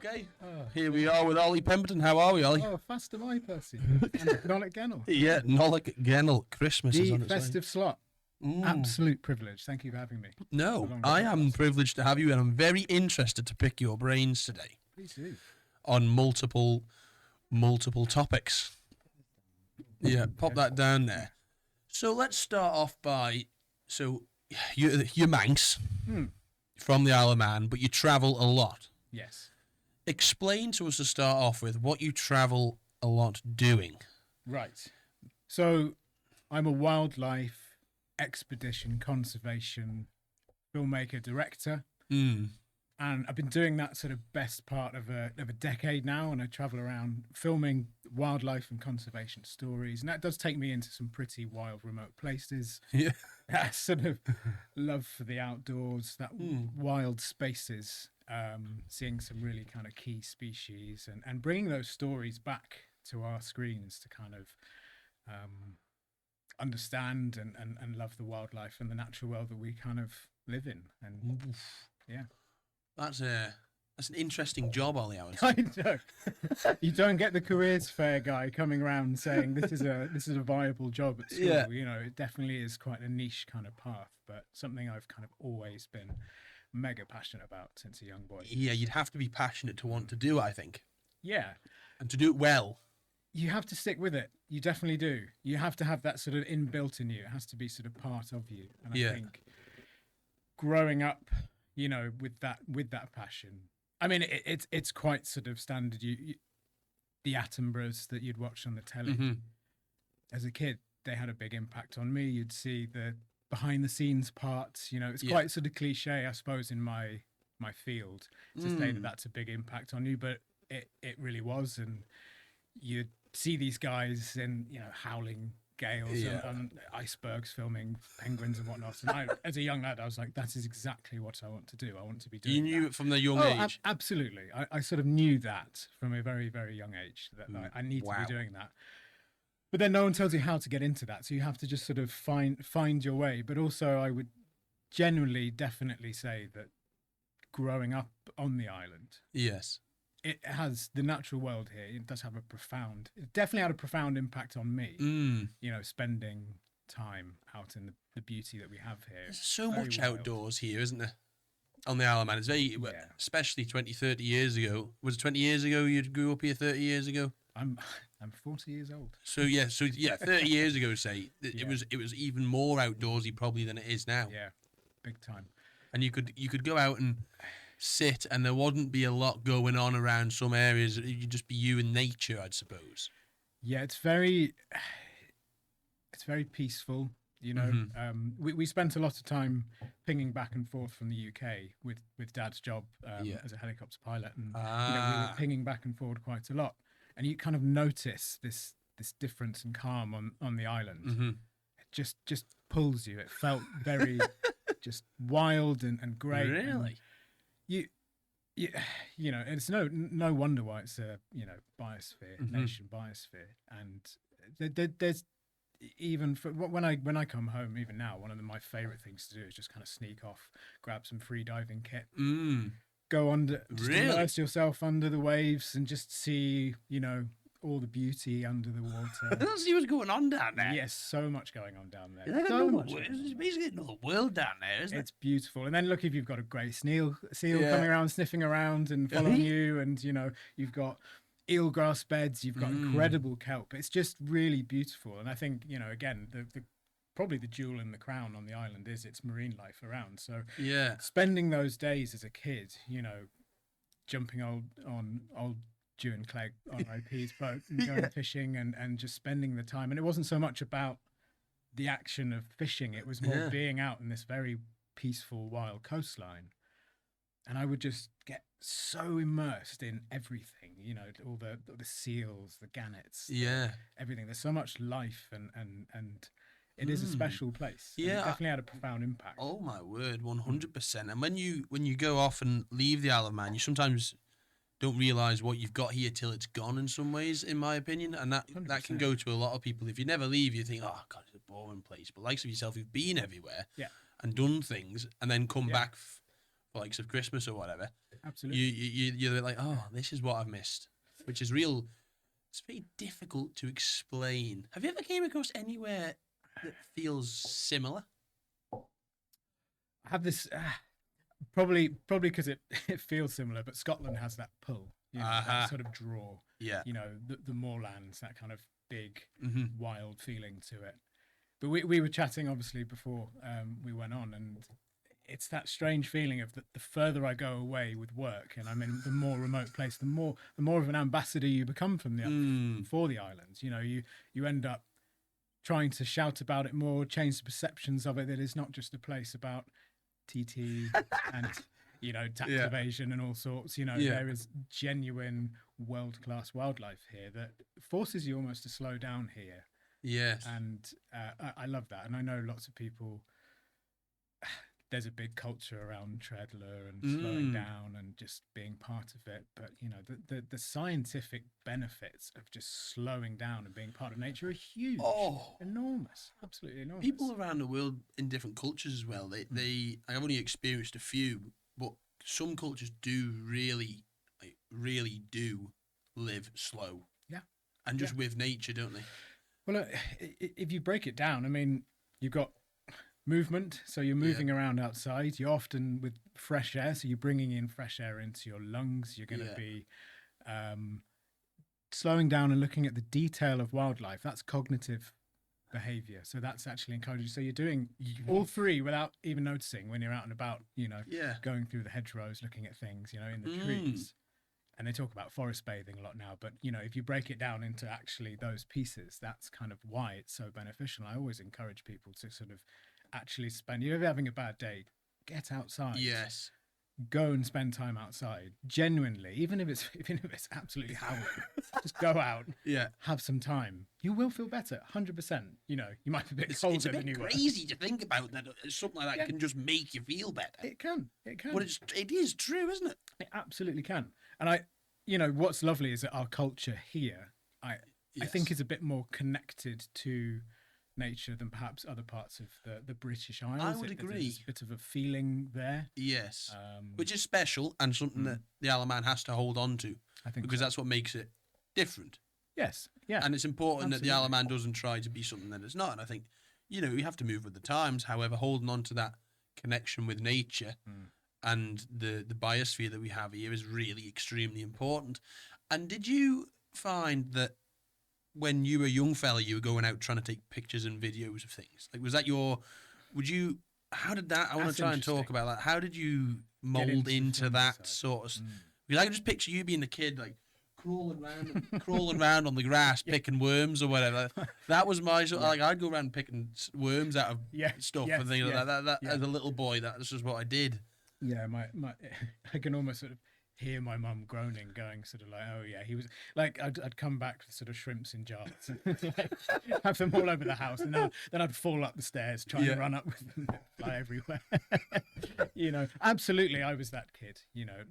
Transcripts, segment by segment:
Okay, here we are with Olly Pemberton. How are we, Olly? Oh, faster my Percy. And Nolik Gennell. Yeah, Nolik Gennell. Christmas is on The its way. festive slot. Absolute privilege. Thank you for having me. No, I am privileged to have you, and I'm very interested to pick your brains today Please do. on multiple topics. Yeah, pop that down there. So let's start off by, you're Manx from the Isle of Man, but you travel a lot. Yes. Explain to us to start off with what you travel a lot doing. Right. So I'm a wildlife expedition conservation filmmaker director. And I've been doing that sort of best part of a decade now, and I travel around filming wildlife and conservation stories, and that does take me into some pretty wild, remote places. Yeah. That sort of love for the outdoors, that wild spaces, seeing some really kind of key species, and bringing those stories back to our screens to kind of understand and love the wildlife and the natural world that we kind of live in. And yeah. That's an interesting job, Olly. I know. You don't get the careers fair guy coming around saying this is a viable job at school. Yeah. You know, it definitely is quite a niche kind of path, but something I've kind of always been mega passionate about since a young boy. Yeah, you'd have to be passionate to want to do it, I think. Yeah. And to do it well. You have to stick with it. You definitely do. You have to have that sort of inbuilt in you. It has to be sort of part of you. And I think growing up, you know, with that passion. I mean, it's quite sort of standard. The Attenboroughs that you'd watch on the telly as a kid, they had a big impact on me. You'd see the behind the scenes parts. You know, it's quite sort of cliche, I suppose, in my field to say that that's a big impact on you, but it really was. And you'd see these guys in, you know, howling gales and icebergs filming penguins and whatnot. And I, as a young lad, I was like, that is exactly what I want to do. I want to be doing. You knew it from the young age? Absolutely. I sort of knew that from a very, very young age, that I need to be doing that. But then no one tells you how to get into that. So you have to just sort of find your way. But also I would genuinely, definitely say that growing up on the island. Yes. It has the natural world here. It does have it definitely had a profound impact on me. You know, spending time out in the beauty that we have here. There's so much outdoors here, isn't there? On the Isle of Man. It's very, especially 20, 30 years ago. Was it 20 years ago you grew up here, 30 years ago? I'm 40 years old. So 30 years ago, say, it was even more outdoorsy probably than it is now. Yeah, big time. And you could go out and sit, and there wouldn't be a lot going on around some areas. You'd just be you and nature, I'd suppose. Yeah, it's very peaceful. You know, we spent a lot of time pinging back and forth from the UK with Dad's job as a helicopter pilot, and you know, we were pinging back and forward quite a lot. And you kind of notice this difference in calm on the island. It just pulls you. It felt very just wild and great. Really. You know, it's no wonder why it's a, you know, biosphere, nation biosphere. And there's even for when I come home, even now, one of my favorite things to do is just kind of sneak off, grab some free diving kit, go under, just immerse yourself under the waves and just see, you know, all the beauty under the water. See what's going on down there. Yes, so much going on down there. So much. It's basically another world down there, isn't it? It's beautiful. And then look, if you've got a great seal coming around, sniffing around and following you, and you know, you've got eelgrass beds, you've got incredible kelp. It's just really beautiful. And I think, you know, again, the probably the jewel in the crown on the island is its marine life around. So spending those days as a kid, you know, jumping on old Dew and Clegg on IP's boat and going fishing and just spending the time. And it wasn't so much about the action of fishing. It was more being out in this very peaceful, wild coastline. And I would just get so immersed in everything, you know, all the seals, the gannets, everything. There's so much life and it is a special place. Yeah, it definitely had a profound impact. Oh my word, 100%. And when you go off and leave the Isle of Man, you sometimes don't realise what you've got here till it's gone in some ways, in my opinion. And that can go to a lot of people. If you never leave, you think, oh, God, it's a boring place. But likes of yourself who've been everywhere and done things and then come back likes of Christmas or whatever, Absolutely. you're like, oh, this is what I've missed, which is real. It's very difficult to explain. Have you ever came across anywhere that feels similar? I have this probably because it feels similar, but Scotland has that pull, that sort of draw. Yeah. The moorlands, that kind of big, wild feeling to it. But we were chatting obviously before we went on, and it's that strange feeling of the further I go away with work, and I'm in the more remote place, the more of an ambassador you become for the islands. You end up trying to shout about it more, change the perceptions of it. That it's not just a place about TT and tax evasion and all sorts. There is genuine world-class wildlife here that forces you almost to slow down here. Yes. And I love that. And I know lots of people, there's a big culture around Treadler and slowing down and just being part of it. But, the scientific benefits of just slowing down and being part of nature are huge. Oh, enormous. Absolutely enormous. People around the world in different cultures as well, I've only experienced a few, but some cultures do really do live slow. Yeah. And just with nature, don't they? Well, if you break it down, I mean, you've got movement, so you're moving around outside. You're often with fresh air, so you're bringing in fresh air into your lungs. You're going to be slowing down and looking at the detail of wildlife. That's cognitive behavior. So that's actually encouraging. So you're doing all three without even noticing when you're out and about, going through the hedgerows, looking at things, in the trees. And they talk about forest bathing a lot now, but if you break it down into actually those pieces, that's kind of why it's so beneficial. I always encourage people to sort of actually spend. If you're having a bad day, get outside. Yes. Go and spend time outside. Genuinely, even if it's absolutely howling, just go out. Yeah. Have some time. You will feel better. 100%. You might be a bit colder than you were. It's crazy to think about that. Something like that can just make you feel better. It can. Well, it is true, isn't it? It absolutely can. And what's lovely is that our culture here, I think, is a bit more connected to nature than perhaps other parts of the British Isles. I would agree. There's a bit of a feeling there. Yes. Which is special and something that the Isle of Man has to hold on to. I think because that's what makes it different. Yes. Yeah. And it's important that the Isle of Man doesn't try to be something that it's not. And I think, you have to move with the times. However, holding on to that connection with nature and the biosphere that we have here is really extremely important. And did you find that when you were a young fella, you were going out trying to take pictures and videos of things? Like, was that how did that, I want to try and talk about that. How did you mold into that sort of, because I can just picture you being a kid, like, crawling around on the grass, picking worms or whatever. That was my sort of, like, I'd go around picking worms out of stuff and things like that. As a little boy, that's just what I did. Yeah, I can almost sort of hear my mum groaning, going sort of like, oh yeah, he was like, I'd come back with sort of shrimps in jars, have them all over the house, and then I'd fall up the stairs trying to run up with them, fly everywhere. Absolutely, I was that kid.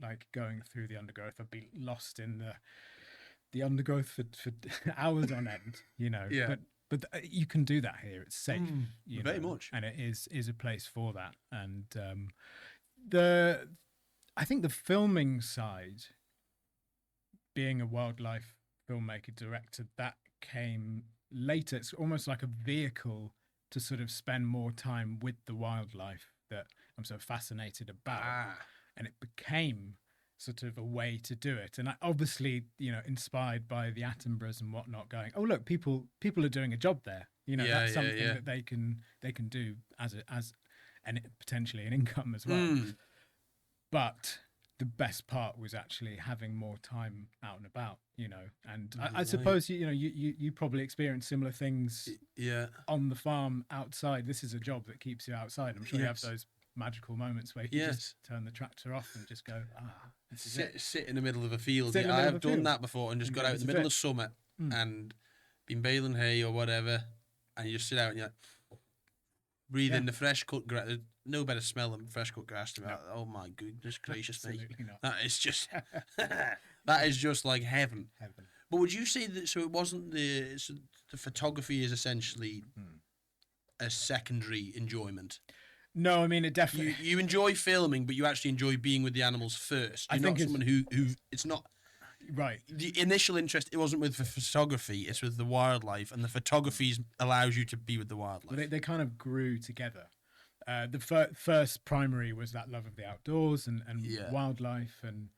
Like going through the undergrowth, I'd be lost in the undergrowth for hours on end. But you can do that here. It's safe, very much, and it is a place for that. And I think the filming side, being a wildlife filmmaker, director, that came later. It's almost like a vehicle to sort of spend more time with the wildlife that I'm so fascinated about. And it became sort of a way to do it. And I obviously, inspired by the Attenboroughs and whatnot, going, oh, look, people are doing a job there. That's something that they can do as potentially an income as well. But the best part was actually having more time out and about, and I suppose, you probably experienced similar things on the farm outside. This is a job that keeps you outside. I'm sure you have those magical moments where you just turn the tractor off and just go, sit in the middle of a field. I have done that before and just got out in the middle of summer and been baling hay or whatever, and you just sit out and you're like, breathe in the fresh cut grass. There's no better smell than fresh cut grass. Oh my goodness gracious me! That is just like heaven. But would you say that? So it wasn't the photography is essentially a secondary enjoyment. No, I mean it definitely. You enjoy filming, but you actually enjoy being with the animals first. You're not someone who it's not right. The initial interest, it wasn't with the photography; it's with the wildlife, and the photography allows you to be with the wildlife. Well, they kind of grew together. The first primary was that love of the outdoors and wildlife, and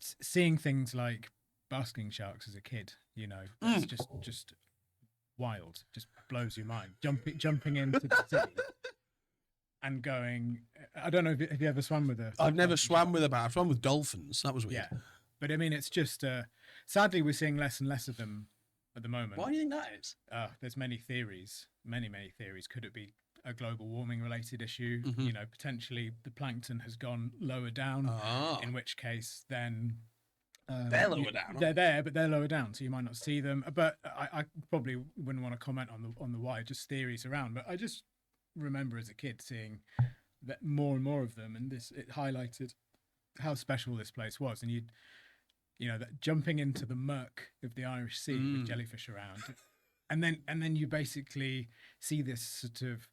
seeing things like basking sharks as a kid, that's just wild, just blows your mind. Jumping into the city and going. I don't know if you ever swam with a. I've never swam with a bat. I've swam with dolphins. That was weird. Yeah, but I mean, it's just. Sadly, we're seeing less and less of them at the moment. Why do you think that is? There's many theories. Many theories. Could it be a global warming related issue? Mm-hmm. Potentially the plankton has gone lower down. In which case, then. They're lower down. They're there, but they're lower down, so you might not see them. But I probably wouldn't want to comment on the why, just theories around. But I just remember as a kid seeing that more and more of them, and it highlighted how special this place was. And that jumping into the murk of the Irish Sea with jellyfish around, and then you basically see this sort of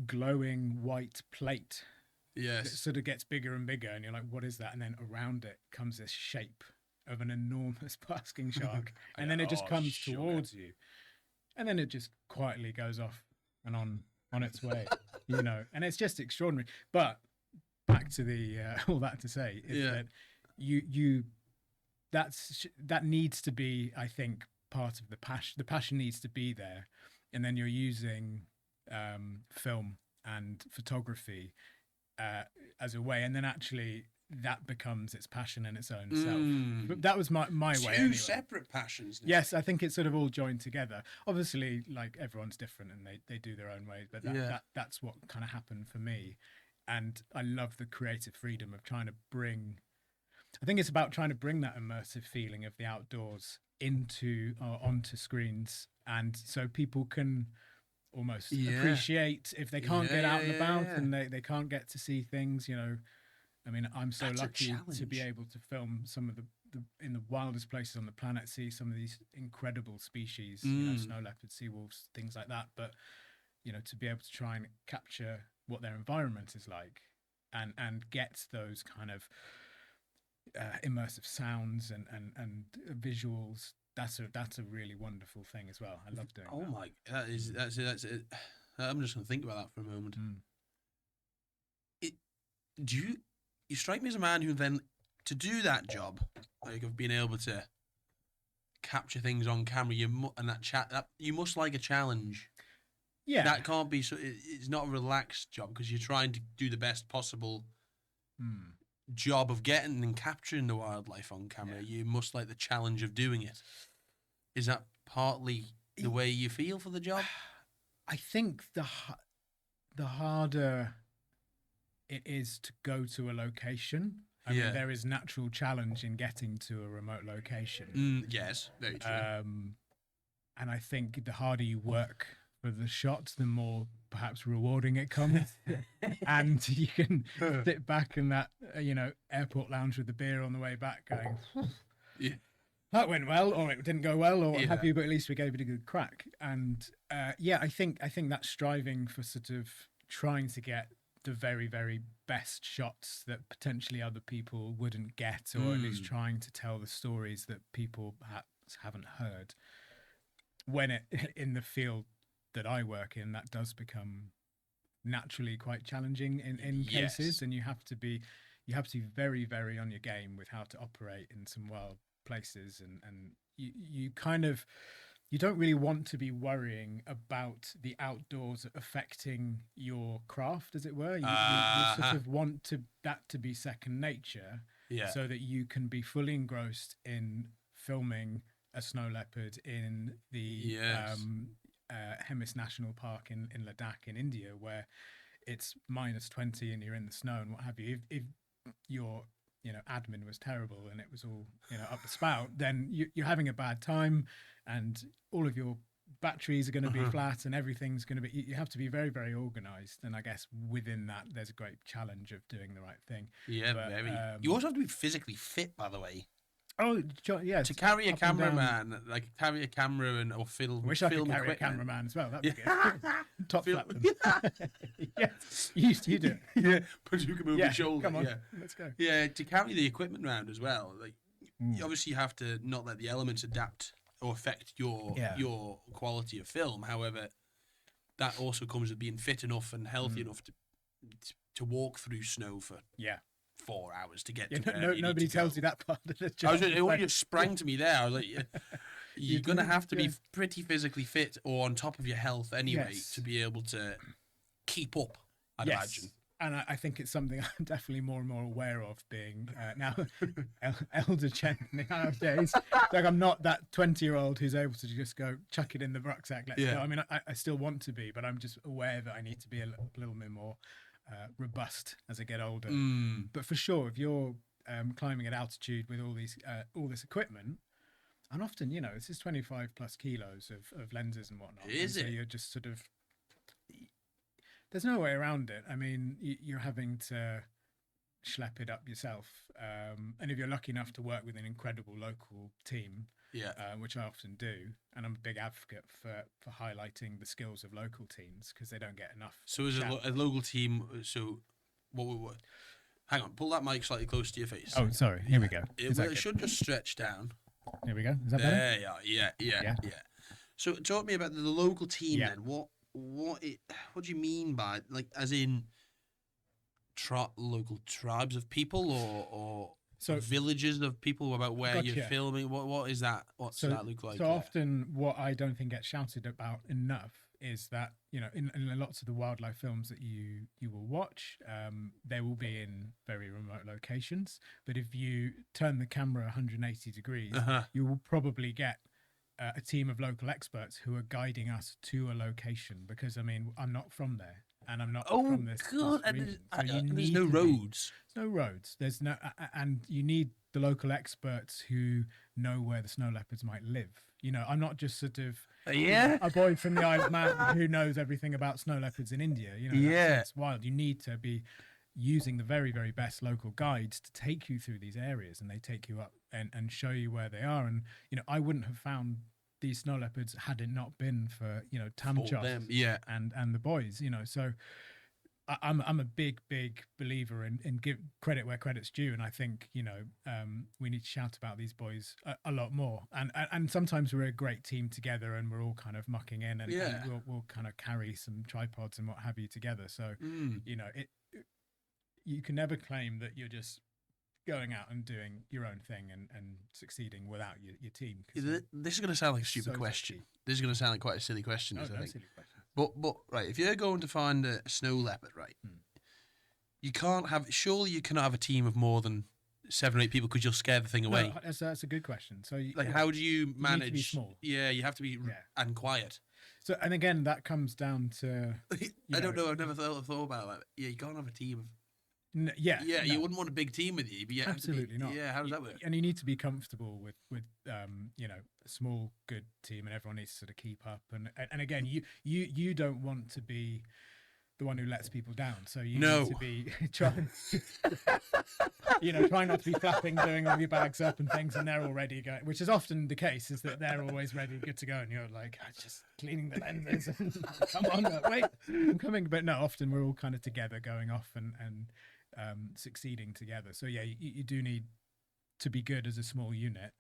glowing white plate. Yes. That sort of gets bigger and bigger, and you're like, what is that? And then around it comes this shape of an enormous basking shark, and then it just comes towards you, and then it just quietly goes off and on its way, and it's just extraordinary. But back to the all that to say is that that needs to be, I think, part of the passion. The passion needs to be there, and then you're using film and photography as a way, and then actually that becomes its passion in its own self. But that was my way. Two anyway. Separate passions. Yes, I think it's sort of all joined together. Obviously, like everyone's different and they do their own ways, but that's what kind of happened for me. And I love the creative freedom of trying to bring. I think it's about trying to bring that immersive feeling of the outdoors onto screens, and so people can almost appreciate if they can't get out and about and they can't get to see things. I mean, I'm so lucky to be able to film some of the in the wildest places on the planet, see some of these incredible species, snow leopards, sea wolves, things like that. But to be able to try and capture what their environment is like, and get those kind of immersive sounds and visuals. That's a really wonderful thing as well. I love doing. Oh my, that's it. I'm just gonna think about that for a moment. You strike me as a man who then, to do that job, like of being able to capture things on camera, you must like a challenge. Yeah, that can't be. So it's not a relaxed job because you're trying to do the best possible job of getting and capturing the wildlife on camera. You must like the challenge of doing it. Is that partly the way you feel for the job? I think the harder it is to go to a location. I mean, there is natural challenge in getting to a remote location. Yes, very true. And I think the harder you work for the shot, the more perhaps rewarding it comes. And you can sit back in that, airport lounge with the beer on the way back going, that went well, or it didn't go well, or what have you, but at least we gave it a good crack. And I think that striving for sort of trying to get the very, very best shots that potentially other people wouldn't get, or at least trying to tell the stories that people perhaps haven't heard. When in the field that I work in, that does become naturally quite challenging in cases, and you have to be very, very on your game with how to operate in some wild places, and you kind of. You don't really want to be worrying about the outdoors affecting your craft, as it were. You sort of want that to be second nature, so that you can be fully engrossed in filming a snow leopard in the Hemis National Park in Ladakh in India, where it's -20 and you're in the snow and what have you. If your admin was terrible and it was all up the spout, then you're having a bad time, and all of your batteries are going to be flat, and everything's going to be. You have to be very, very organised, and I guess within that, there's a great challenge of doing the right thing. Yeah, very. You also have to be physically fit, by the way. Oh, yeah. To carry a up and down. cameraman, like carry a camera and or film. I wish I could film carry a equipment. cameraman as well. That'd be good. Top Film- flap them. Yeah, you do it. Yeah, but you can move Yeah, your shoulder. come on, Yeah, let's go. yeah. To carry the equipment around as well, like you obviously have to not let the elements adapt or affect your quality of film. However, that also comes with being fit enough and healthy enough to walk through snow for 4 hours to get to where you nobody need to tells go. you that part of the job. It only just sprang to me there. I was like, you're going to have to be pretty physically fit or on top of your health anyway to be able to keep up, I'd imagine. And I think it's something I'm definitely more and more aware of, being now elder Chen nowadays. Like, I'm not that 20-year-old who's able to just go chuck it in the rucksack. Let's go. I mean, I still want to be, but I'm just aware that I need to be a little bit more robust as I get older. But for sure, if you're climbing at altitude with all this equipment, and often, this is 25 plus kilos of lenses and whatnot. Is it? So you're just sort of, there's no way around it. I mean, you're having to schlep it up yourself. And if you're lucky enough to work with an incredible local team, which I often do, and I'm a big advocate for highlighting the skills of local teams because they don't get enough. So as a local team, so what? Hang on, pull that mic slightly close to your face. Oh, sorry. Here we go. It should just stretch down. Here we go. Is that better? There you are. Yeah. So talk to me about the local team then. What do you mean by, like, as in local tribes of people or villages of people, about where you're filming? What is that? What's that look like? So often what I don't think gets shouted about enough is that, in lots of the wildlife films that you will watch, they will be in very remote locations. But if you turn the camera 180 degrees, you will probably get a team of local experts who are guiding us to a location, because I'm not from there and I'm not from this region. So there's no roads. There's no roads. There's no, and you need the local experts who know where the snow leopards might live. I'm not just sort of a boy from the Isle of Man who knows everything about snow leopards in India. That's wild. You need to be using the very, very best local guides to take you through these areas, and they take you up and show you where they are. And I wouldn't have found these snow leopards had it not been for Tamchov and the boys. So I'm a big believer in give credit where credit's due, and I think we need to shout about these boys a lot more. And sometimes we're a great team together, and we're all kind of mucking in, and we'll kind of carry some tripods and what have you together. So you can never claim that you're just going out and doing your own thing and succeeding without your team. This is going to sound like a stupid question. This is going to sound like quite a silly question. No silly question. But right, if you're going to find a snow leopard, right, surely you cannot have a team of more than 7 or 8 people because you'll scare the thing away. No, that's a good question. So how do you manage? You need to be small. Yeah, you have to be and quiet. So, and again, that comes down to I don't know. I've never thought about that. Yeah, you can't have a team of. You wouldn't want a big team with you, but absolutely not. Yeah, how does that work? And you need to be comfortable with a small good team, and everyone needs to sort of keep up. And again, you don't want to be the one who lets people down. So you need to be trying not to be flapping, doing all your bags up and things, and they're already going, which is often the case, is that they're always ready, good to go, and you're like, just cleaning the lenses. Come on, wait, I'm coming. But no, often we're all kind of together, going off and succeeding together. So you do need to be good as a small unit.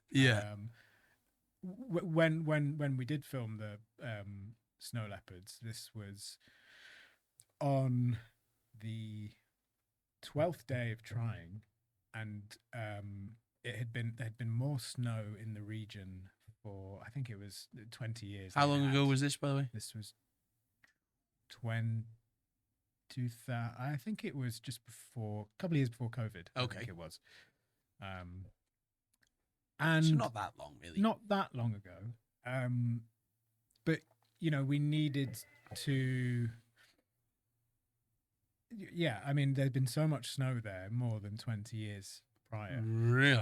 When we did film the snow leopards, this was on the 12th day of trying, and there had been more snow in the region for, I think it was 20 years. How long ago was this, by the way? This was 2000, I think it was just before, a couple of years before COVID. Okay. I think it was. And so not that long, really. Not that long ago. But, we needed to... Yeah, I mean, there'd been so much snow there more than 20 years prior. Really?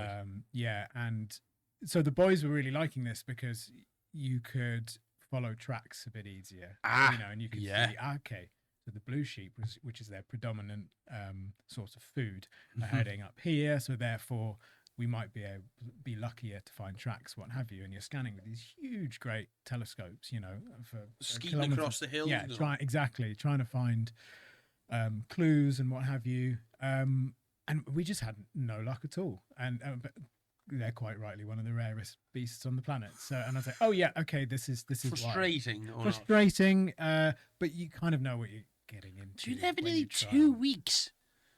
And so the boys were really liking this because you could follow tracks a bit easier. And you could see, okay, so the blue sheep, which is their predominant source of food, are heading up here. So therefore, we might be luckier to find tracks, what have you, and you're scanning with these huge, great telescopes, you know, for Skeeting across the hills. Yeah, trying to find clues and what have you. And we just had no luck at all. And but they're quite rightly one of the rarest beasts on the planet. So, and I was like, oh yeah, okay, this is frustrating. Why. Frustrating, but you kind of know what you're getting into. So you're there for nearly 2 weeks.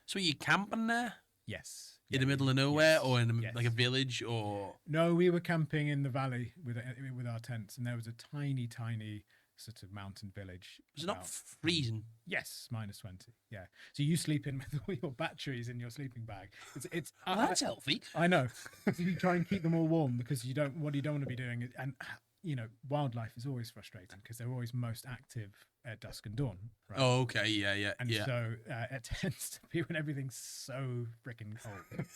So are you camping there? Yes. In the middle of nowhere, or in like a village, or no? We were camping in the valley with our tents, and there was a tiny sort of mountain village. Was it not freezing? Yes, -20. Yeah. So you sleep in with all your batteries in your sleeping bag. It's that's healthy. I know. You try and keep them all warm because what you don't want to be doing, and you know, wildlife is always frustrating because they're always most active at dusk and dawn. Right? Oh, okay, yeah. And so it tends to be when everything's so freaking cold.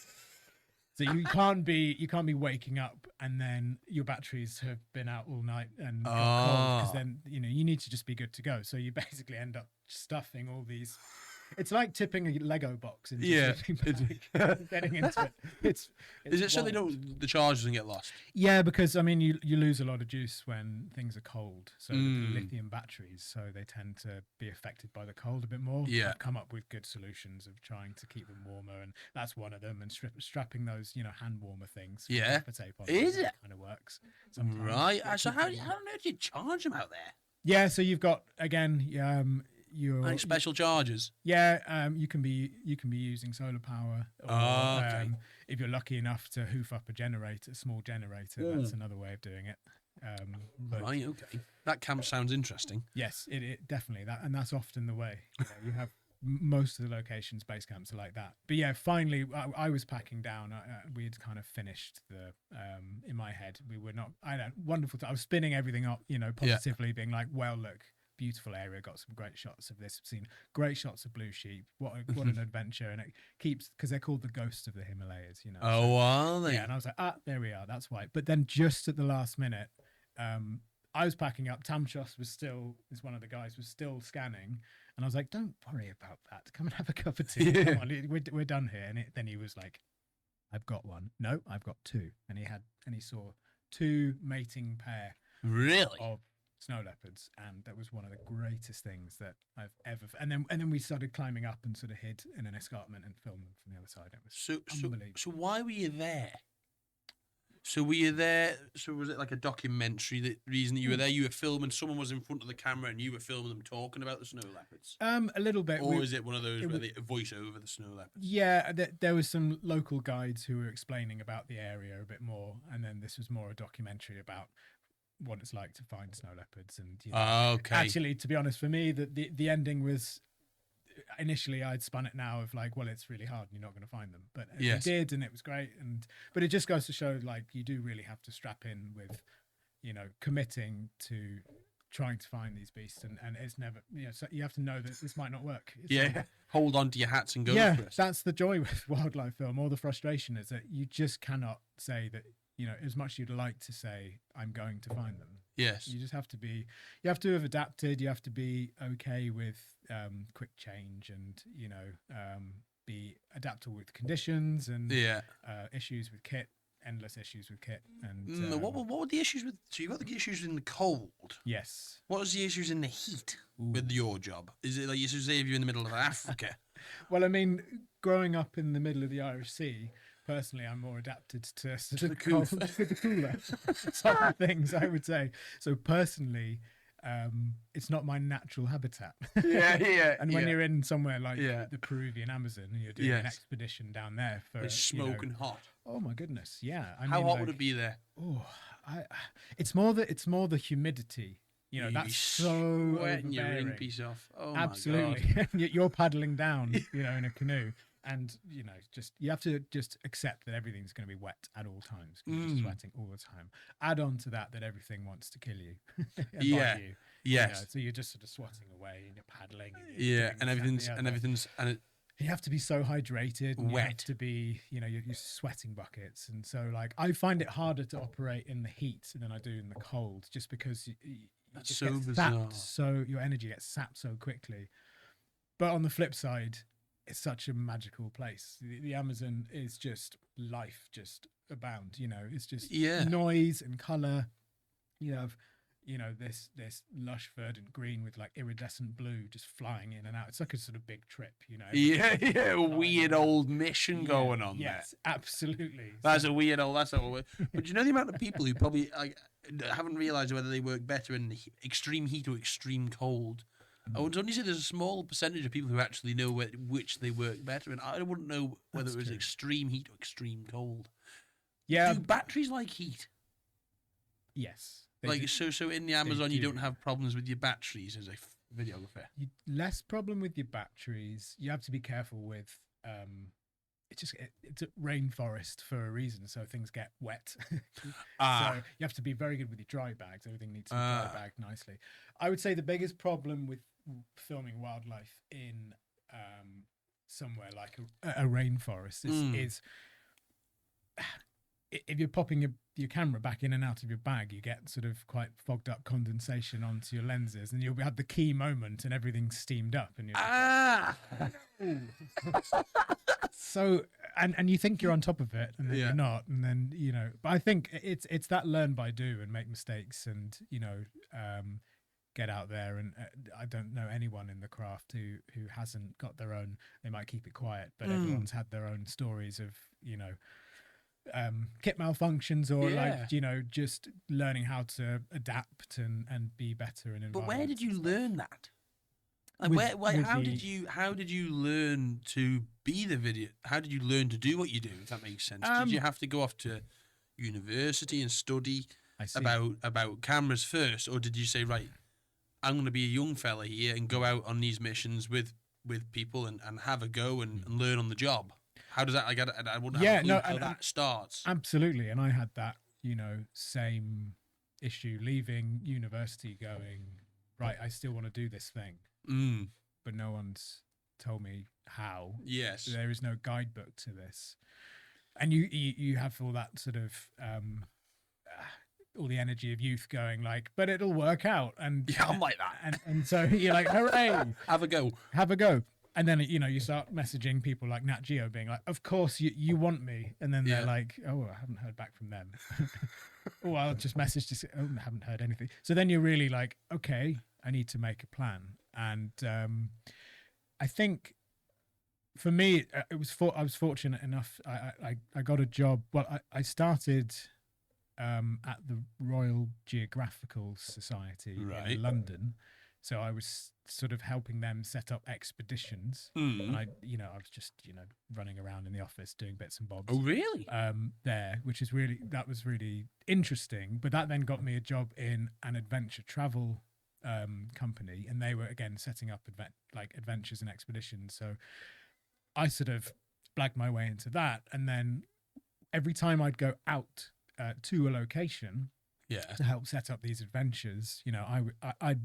So you can't be waking up and then your batteries have been out all night and got cold, because then you need to just be good to go. So you basically end up stuffing all these. It's like tipping a Lego box into getting into it. It's is it so the charge doesn't get lost? Yeah, because I mean you lose a lot of juice when things are cold. So the lithium batteries, so they tend to be affected by the cold a bit more. Yeah, I've come up with good solutions of trying to keep them warmer, and that's one of them. And strapping those hand warmer things. Tape on is it kind of works sometimes. Right? So how on earth do you charge them out there? Yeah, so you've got again your like special chargers. Yeah, you can be using solar power. Or, okay. If you're lucky enough to hoof up a small generator, that's another way of doing it. Right, okay. That camp sounds interesting. Yes, it definitely and that's often the way. You have most of the locations, base camps are like that. But yeah, finally, I was packing down. We had kind of finished in my head. We were not. I had a wonderful time. I was spinning everything up, positively, being like, well, look. Beautiful area, got some great shots of this. I've seen great shots of blue sheep. What an adventure! And it keeps, because they're called the ghosts of the Himalayas, Oh, are they? Yeah, and I was like, there we are. That's why. But then just at the last minute, I was packing up. Tamchos is one of the guys, was still scanning, and I was like, don't worry about that. Come and have a cup of tea. Come on, we're done here. And then he was like, I've got one. No, I've got two. And he saw 2 mating pair. Really? Of snow leopards, and that was one of the greatest things that I've ever. And then we started climbing up and sort of hid in an escarpment and filmed them from the other side. It was unbelievable. So why were you there? So were you there? So was it like a documentary? The reason that you were there, you were filming. Someone was in front of the camera, and you were filming them talking about the snow leopards. A little bit. Or is it one of those where they voice over the snow leopards? Yeah, there was some local guides who were explaining about the area a bit more, and then this was more a documentary about what it's like to find snow leopards. And okay. Actually, to be honest, for me, the ending was, initially I'd spun it now of like, well, it's really hard and you're not going to find them, but we did, and it was great. But it just goes to show, like, you do really have to strap in with committing to trying to find these beasts, and it's never, so you have to know that this might not work. Hold on to your hats and go for it. That's the joy with wildlife film, or the frustration is that you just cannot say that, as much as you'd like to say, I'm going to find them. Yes. You just have to be, you have to have adapted. You have to be okay with quick change, and, be adaptable with conditions and issues with kit, endless issues with kit. And what were the issues with, so you got the issues in the cold. Yes. What was the issues in the heat with your job? Is it like you say if you're in the middle of Africa? Well, I mean, growing up in the middle of the Irish Sea, personally, I'm more adapted to the cooler side of things, I would say. So personally, it's not my natural habitat. And when you're in somewhere like the Peruvian Amazon, and you're doing an expedition down there for it's smoking hot. Oh my goodness, yeah. How hot would it be there? Oh, it's more the humidity. That's so sweating your ring piece off. Oh, absolutely. My God. You're paddling down, in a canoe. And, you have to just accept that everything's going to be wet at all times. You're just sweating all the time. Add on to that everything wants to kill you. And bite you. Yes. So you're just sort of sweating away, and you're paddling. And everything's you have to be so hydrated. And wet. You have to be, you're sweating buckets. And so, like, I find it harder to operate in the heat than I do in the cold, just because that's so bizarre. So your energy gets sapped so quickly. But on the flip side, it's such a magical place. The Amazon is just life, just abound. You know, it's just noise and color. You have, you know, this lush verdant green with like iridescent blue just flying in and out. It's like a sort of big trip, you know. Yeah, weird old mission going on there. Yes, absolutely. That's a weird old. That's all. But you know the amount of people who probably haven't realised whether they work better in extreme heat or extreme cold. I would only say there's a small percentage of people who actually know which they work better, and I wouldn't know whether it was extreme heat or extreme cold. Yeah. Do batteries like heat? Yes. Like so in the Amazon, you don't have problems with your batteries as a videographer. Less problem with your batteries. You have to be careful with. It's a rainforest for a reason, so things get wet. So you have to be very good with your dry bags. Everything needs to be dry bagged nicely. I would say the biggest problem with filming wildlife in somewhere like a rainforest is if you're popping your camera back in and out of your bag, you get sort of quite fogged up condensation onto your lenses, and you'll have the key moment and everything's steamed up, and you're so and you think you're on top of it, and then you're not, and then you know. But I think it's that learn by do and make mistakes, and you know, get out there. And I don't know anyone in the craft who hasn't got their own. They might keep it quiet, but everyone's had their own stories of, you know, kit malfunctions or like, you know, just learning how to adapt and be better in environments. But where did you learn that? Like how did you learn to be the video? How did you learn to do what you do? If that makes sense. Did you have to go off to university and study about cameras first, or did you say, right, I'm going to be a young fella here and go out on these missions with people and have a go and learn on the job? How does that? I wouldn't have a clue how that starts. Absolutely, and I had that, you know, same issue leaving university, going, right, I still want to do this thing, but no one's told me how. Yes, there is no guidebook to this, and you have all that sort of all the energy of youth going like, but it'll work out, and I'm like that, and so you're like, hooray, have a go. And then, you know, you start messaging people like Nat Geo being like, of course you want me. And then they're like, oh, I haven't heard back from them. Oh, I'll just message to say, oh, I haven't heard anything. So then you're really like, okay, I need to make a plan. And I think for me, I was fortunate enough. I got a job. Well, I started at the Royal Geographical Society in London. So I was sort of helping them set up expeditions. And I was just, you know, running around in the office doing bits and bobs. Oh, really? There, which is that was really interesting. But that then got me a job in an adventure travel company, and they were again setting up adventures and expeditions. So I sort of blagged my way into that, and then every time I'd go out to a location, to help set up these adventures, you know, I'd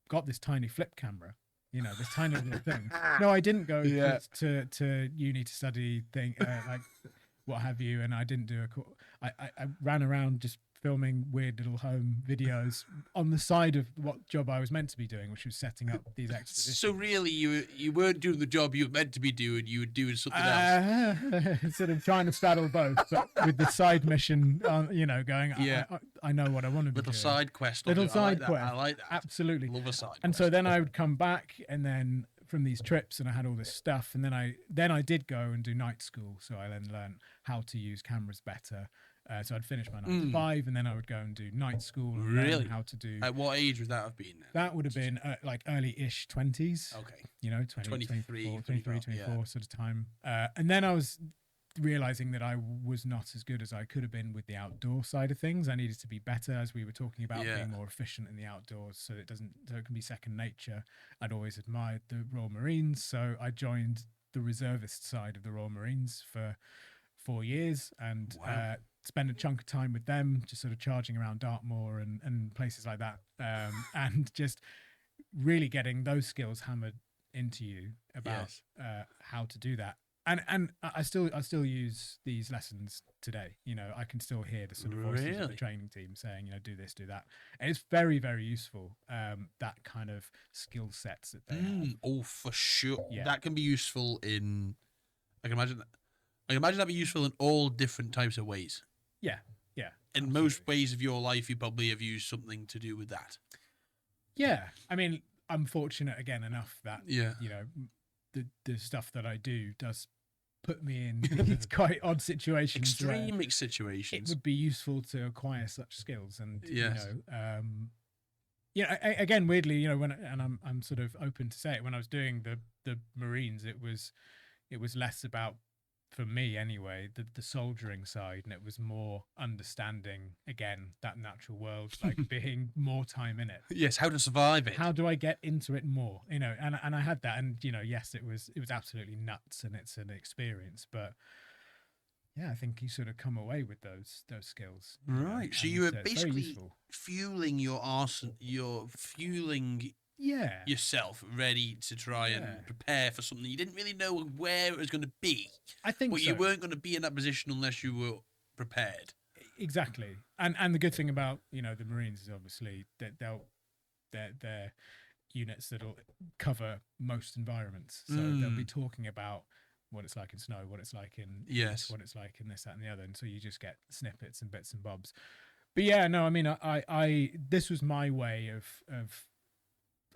got this tiny flip camera, you know, this tiny little thing. No, I didn't go to uni to study like what have you, and I didn't do I ran around just filming weird little home videos on the side of what job I was meant to be doing, which was setting up these expeditions. So really, you weren't doing the job you were meant to be doing. You were doing something else. Sort of trying to straddle both, but with the side mission, you know, going. I know what I want to be doing. Little side quest. Little side quest. I like that. Absolutely. Love a side quest. And so then I would come back, and then from these trips, and I had all this stuff, and then I did go and do night school. So I then learned how to use cameras better. So I'd finish my 9 to 5, and then I would go and do night school and learn how to do. At what age would that have been then? That would have been like early-ish 20s. Okay. You know, 23, 24 sort of time. And then I was realizing that I was not as good as I could have been with the outdoor side of things. I needed to be better, as we were talking about, being more efficient in the outdoors, so it can be second nature. I'd always admired the Royal Marines, so I joined the reservist side of the Royal Marines for 4 years, and spend a chunk of time with them, just sort of charging around Dartmoor and places like that, and just really getting those skills hammered into you about how to do that. And I still use these lessons today. You know, I can still hear the sort of voices of the Really? training team saying, you know, do this, do that, and it's very, very useful. That kind of skill sets that they have. Oh, for sure. Yeah. That can be useful in. I can imagine. I can imagine that be useful in all different types of ways. Yeah, yeah. In absolutely. most ways of your life, you probably have used something to do with that. Yeah, I mean, I'm fortunate again enough that Yeah. you know the stuff that I do does put me in these quite odd situations. where Extreme It situations. would be useful to acquire such skills, and Yes. again, weirdly, you know, I'm sort of open to say it. When I was doing the Marines, it was less about, for me anyway, the soldiering side, and it was more understanding again that natural world, like being more time in it. Yes, how to survive it. How do I get into it more? You know, and I had that, and you know, yes, it was absolutely nuts, and it's an experience, but yeah, I think you sort of come away with those skills. Right. So and, you were it's very basically useful. fueling your arsenal. You're fueling Yeah, yourself ready to try Yeah. and prepare for something you didn't really know where it was going to be. I think But so. you weren't going to be in that position unless you were prepared. Exactly, and the good thing about, you know, the Marines is obviously that they're units that'll cover most environments, so they'll be talking about what it's like in snow, what it's like in Yes. what it's like in this, that, and the other, and so you just get snippets and bits and bobs. But yeah, no, I mean, I this was my way of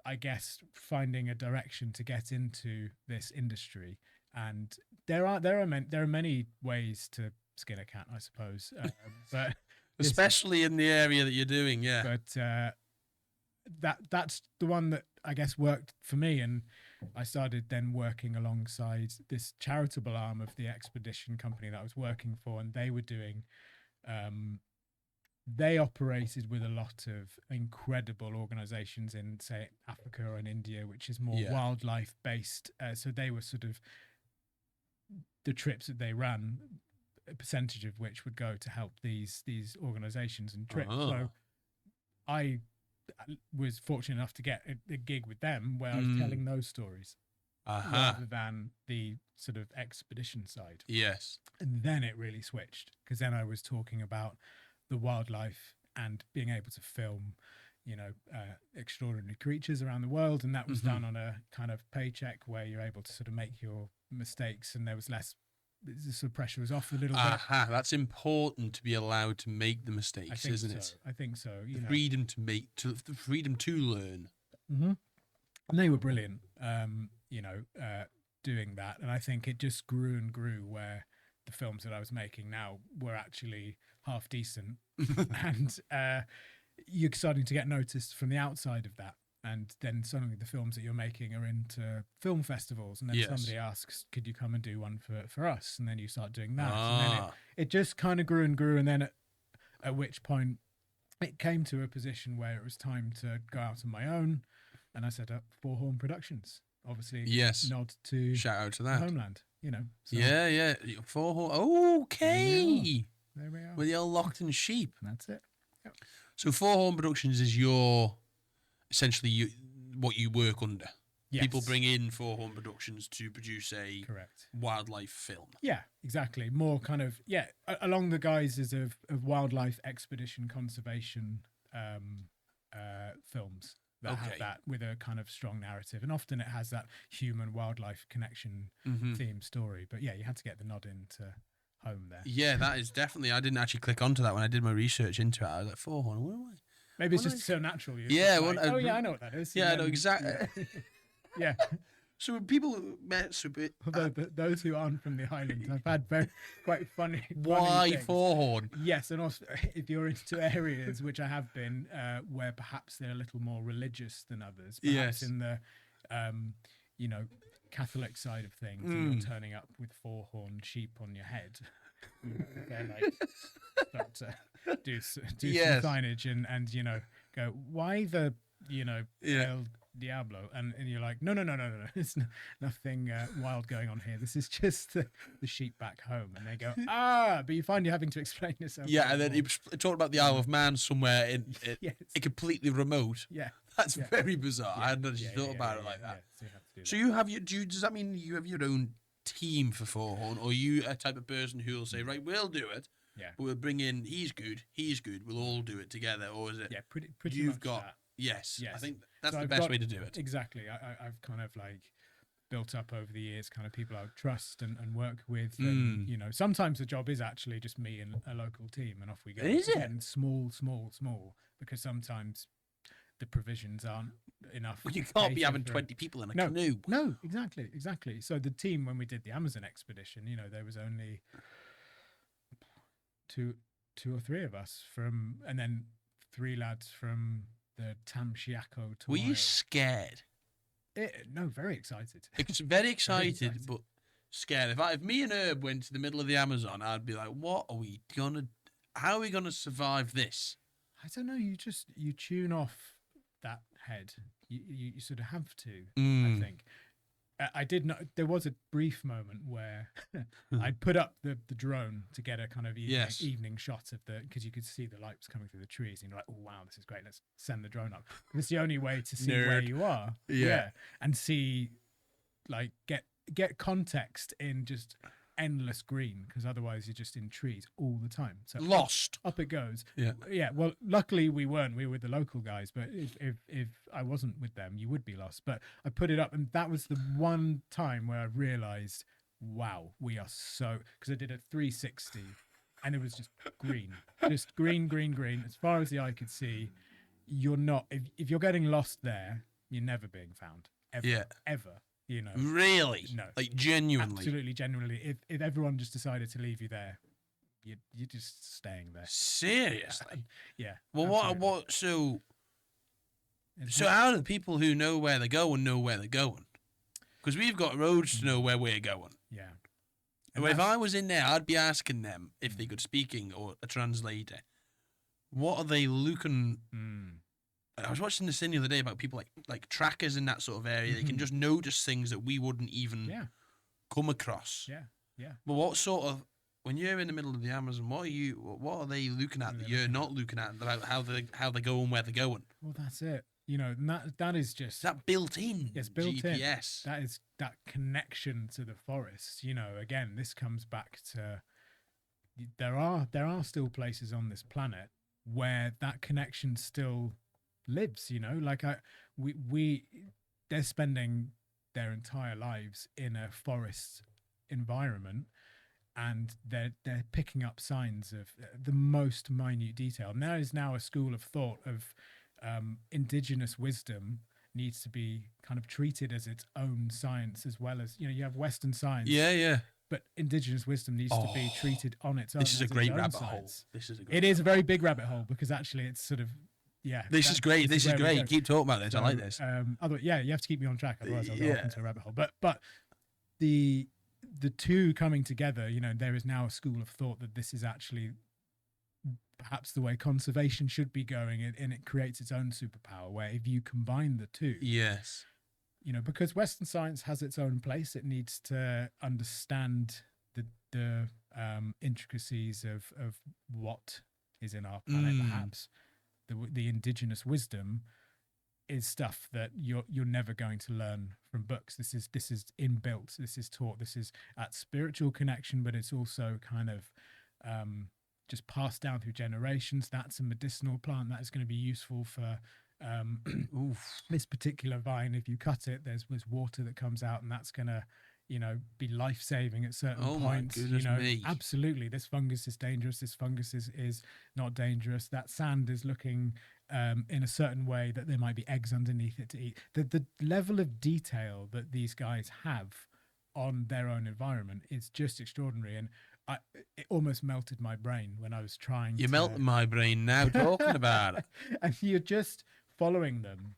I guess finding a direction to get into this industry, and there are many ways to skin a cat, I suppose, but Especially in the area that you're doing, yeah. but that's the one that I guess worked for me, and I started then working alongside this charitable arm of the expedition company that I was working for, and they were doing they operated with a lot of incredible organizations in, say, Africa or in India, which is more wildlife based, so they were sort of the trips that they ran, a percentage of which would go to help these organizations and trips. So I was fortunate enough to get a gig with them where I was telling those stories rather than the sort of expedition side. Yes. And then it really switched, because then I was talking about the wildlife and being able to film, you know, extraordinary creatures around the world, and that was done on a kind of paycheck where you're able to sort of make your mistakes, and there was less. The sort of pressure was off a little bit. That's important, to be allowed to make the mistakes, isn't it? I think so. You know, freedom the freedom to learn. and they were brilliant. You know, doing that, and I think it just grew and grew, where the films that I was making now were actually half decent, and you're starting to get noticed from the outside of that. And then suddenly the films that you're making are into film festivals, and then somebody asks, could you come and do one for us? And then you start doing that. And then it just kind of grew and grew. And then at which point it came to a position where it was time to go out on my own. And I set up Four Horn Productions, obviously. Nod to shout out to that Homeland, you know. So yeah. Four Horn. Okay. there we are. With the old Lockton sheep. That's it. Yep. So Four Horn Productions is essentially what you work under. Yes. People bring in Four Horn Productions to produce a Correct. wildlife film. Yeah, exactly. More kind of, along the guises of wildlife expedition conservation films that have that with a kind of strong narrative. And often it has that human wildlife connection theme story. But yeah, you had to get the nod into home there. Yeah, that is definitely, I didn't actually click onto that when I did my research into it. I was like, Four Horn, what am I? Maybe it's just so natural. Yeah. Like, I know what that is. Yeah, I know exactly. Yeah. So when people met, Although those who aren't from the island, I've had quite funny. Why things. Four Horn? Yes, and also if you're into areas, which I have been, where perhaps they're a little more religious than others, perhaps in the, you know, Catholic side of things, and you're turning up with 4 horned sheep on your head. They're like, start to do some signage and you know, go, why the, you know, El Diablo, and you're like, no, it's nothing wild going on here. This is just the sheep back home. And they go, but you find you're having to explain yourself. Yeah, and then he talked about the Isle of Man somewhere in completely remote. Yeah, that's very bizarre. I hadn't actually thought about it like that. So you have to do so you have does that mean you have your own team for Four-Horn, or are you a type of person who will say, right, we'll do it, but we'll bring in, he's good, we'll all do it together, or is it? Yeah, pretty you've much got that. yes. I think that's So the I've best got- way to do it. Exactly. I've kind of like built up over the years kind of people I would trust and work with. And, you know, sometimes the job is actually just me and a local team, and off we go. Is it? And small, because sometimes the provisions aren't enough. Well, you can't be cater having for- 20 people in a canoe. No, exactly. So the team, when we did the Amazon expedition, you know, there was only two or three of us and then 3 lads from the Tamshiako to Were you scared? No, very excited. It's very excited, excited. but scared. If me and Herb went to the middle of the Amazon, I'd be like, how are we gonna survive this? I don't know. You tune off that head. You sort of have to. I think. I did not. There was a brief moment where I'd put up the drone to get a kind of evening shot of because you could see the lights coming through the trees, and you're like, "Oh wow, this is great. Let's send the drone up." It's the only way to see where you are. Yeah, and see, like, get context in just endless green, because otherwise you're just in trees all the time. So Lost. up it goes. Yeah. Well, luckily we weren't. We were with the local guys, but if I wasn't with them, you would be lost. But I put it up, and that was the one time where I realized, wow, we are so, because I did a 360, and it was just green, green. As far as the eye could see, you're not. If you're getting lost there, you're never being found. Ever. You know, really? No, like genuinely, absolutely, genuinely. If everyone just decided to leave you there, you're just staying there. Seriously? Yeah. Well, absolutely. what? So how do the people who know where they're going know where they're going? Because we've got roads to know where we're going. Yeah. And if I was in there, I'd be asking them if they could speaking or a translator. What are they looking? I was watching this thing the other day about people like trackers in that sort of area. They can just notice things that we wouldn't even come across. Yeah. But what sort of, when you're in the middle of the Amazon, what are they looking at that you're not looking at about how they're going, where they're going? Well, that's it. You know, and that is just Is that built in? It's built GPS. in. That is that connection to the forest. You know, again, this comes back to there are still places on this planet where that connection still lives. You know, like they're spending their entire lives in a forest environment, and they're picking up signs of the most minute detail. And there is now a school of thought of indigenous wisdom needs to be kind of treated as its own science, as well as, you know, you have Western science. Yeah. But indigenous wisdom needs to be treated on its own. This is a great rabbit science. hole. It is a very big rabbit hole, because actually it's sort of This is great. This is great. Keep talking about this. So, I like this. Otherwise, you have to keep me on track, otherwise I'll go off into a rabbit hole. But the two coming together, you know, there is now a school of thought that this is actually perhaps the way conservation should be going, and it creates its own superpower where if you combine the two, Yes. you know, because Western science has its own place, it needs to understand the intricacies of what is in our planet. Perhaps the indigenous wisdom is stuff that you're never going to learn from books. This is inbuilt. This is taught. This is at spiritual connection, but it's also kind of just passed down through generations. That's a medicinal plant that is going to be useful for this particular vine. If you cut it, there's water that comes out, and that's going to, you know, be life-saving at certain points. My goodness, you know, me. Absolutely, this fungus is dangerous. This fungus is not dangerous. That sand is looking in a certain way that there might be eggs underneath it to eat. The level of detail that these guys have on their own environment is just extraordinary, and it almost melted my brain when I was trying. You're melting my brain now talking about it. And you're just following them,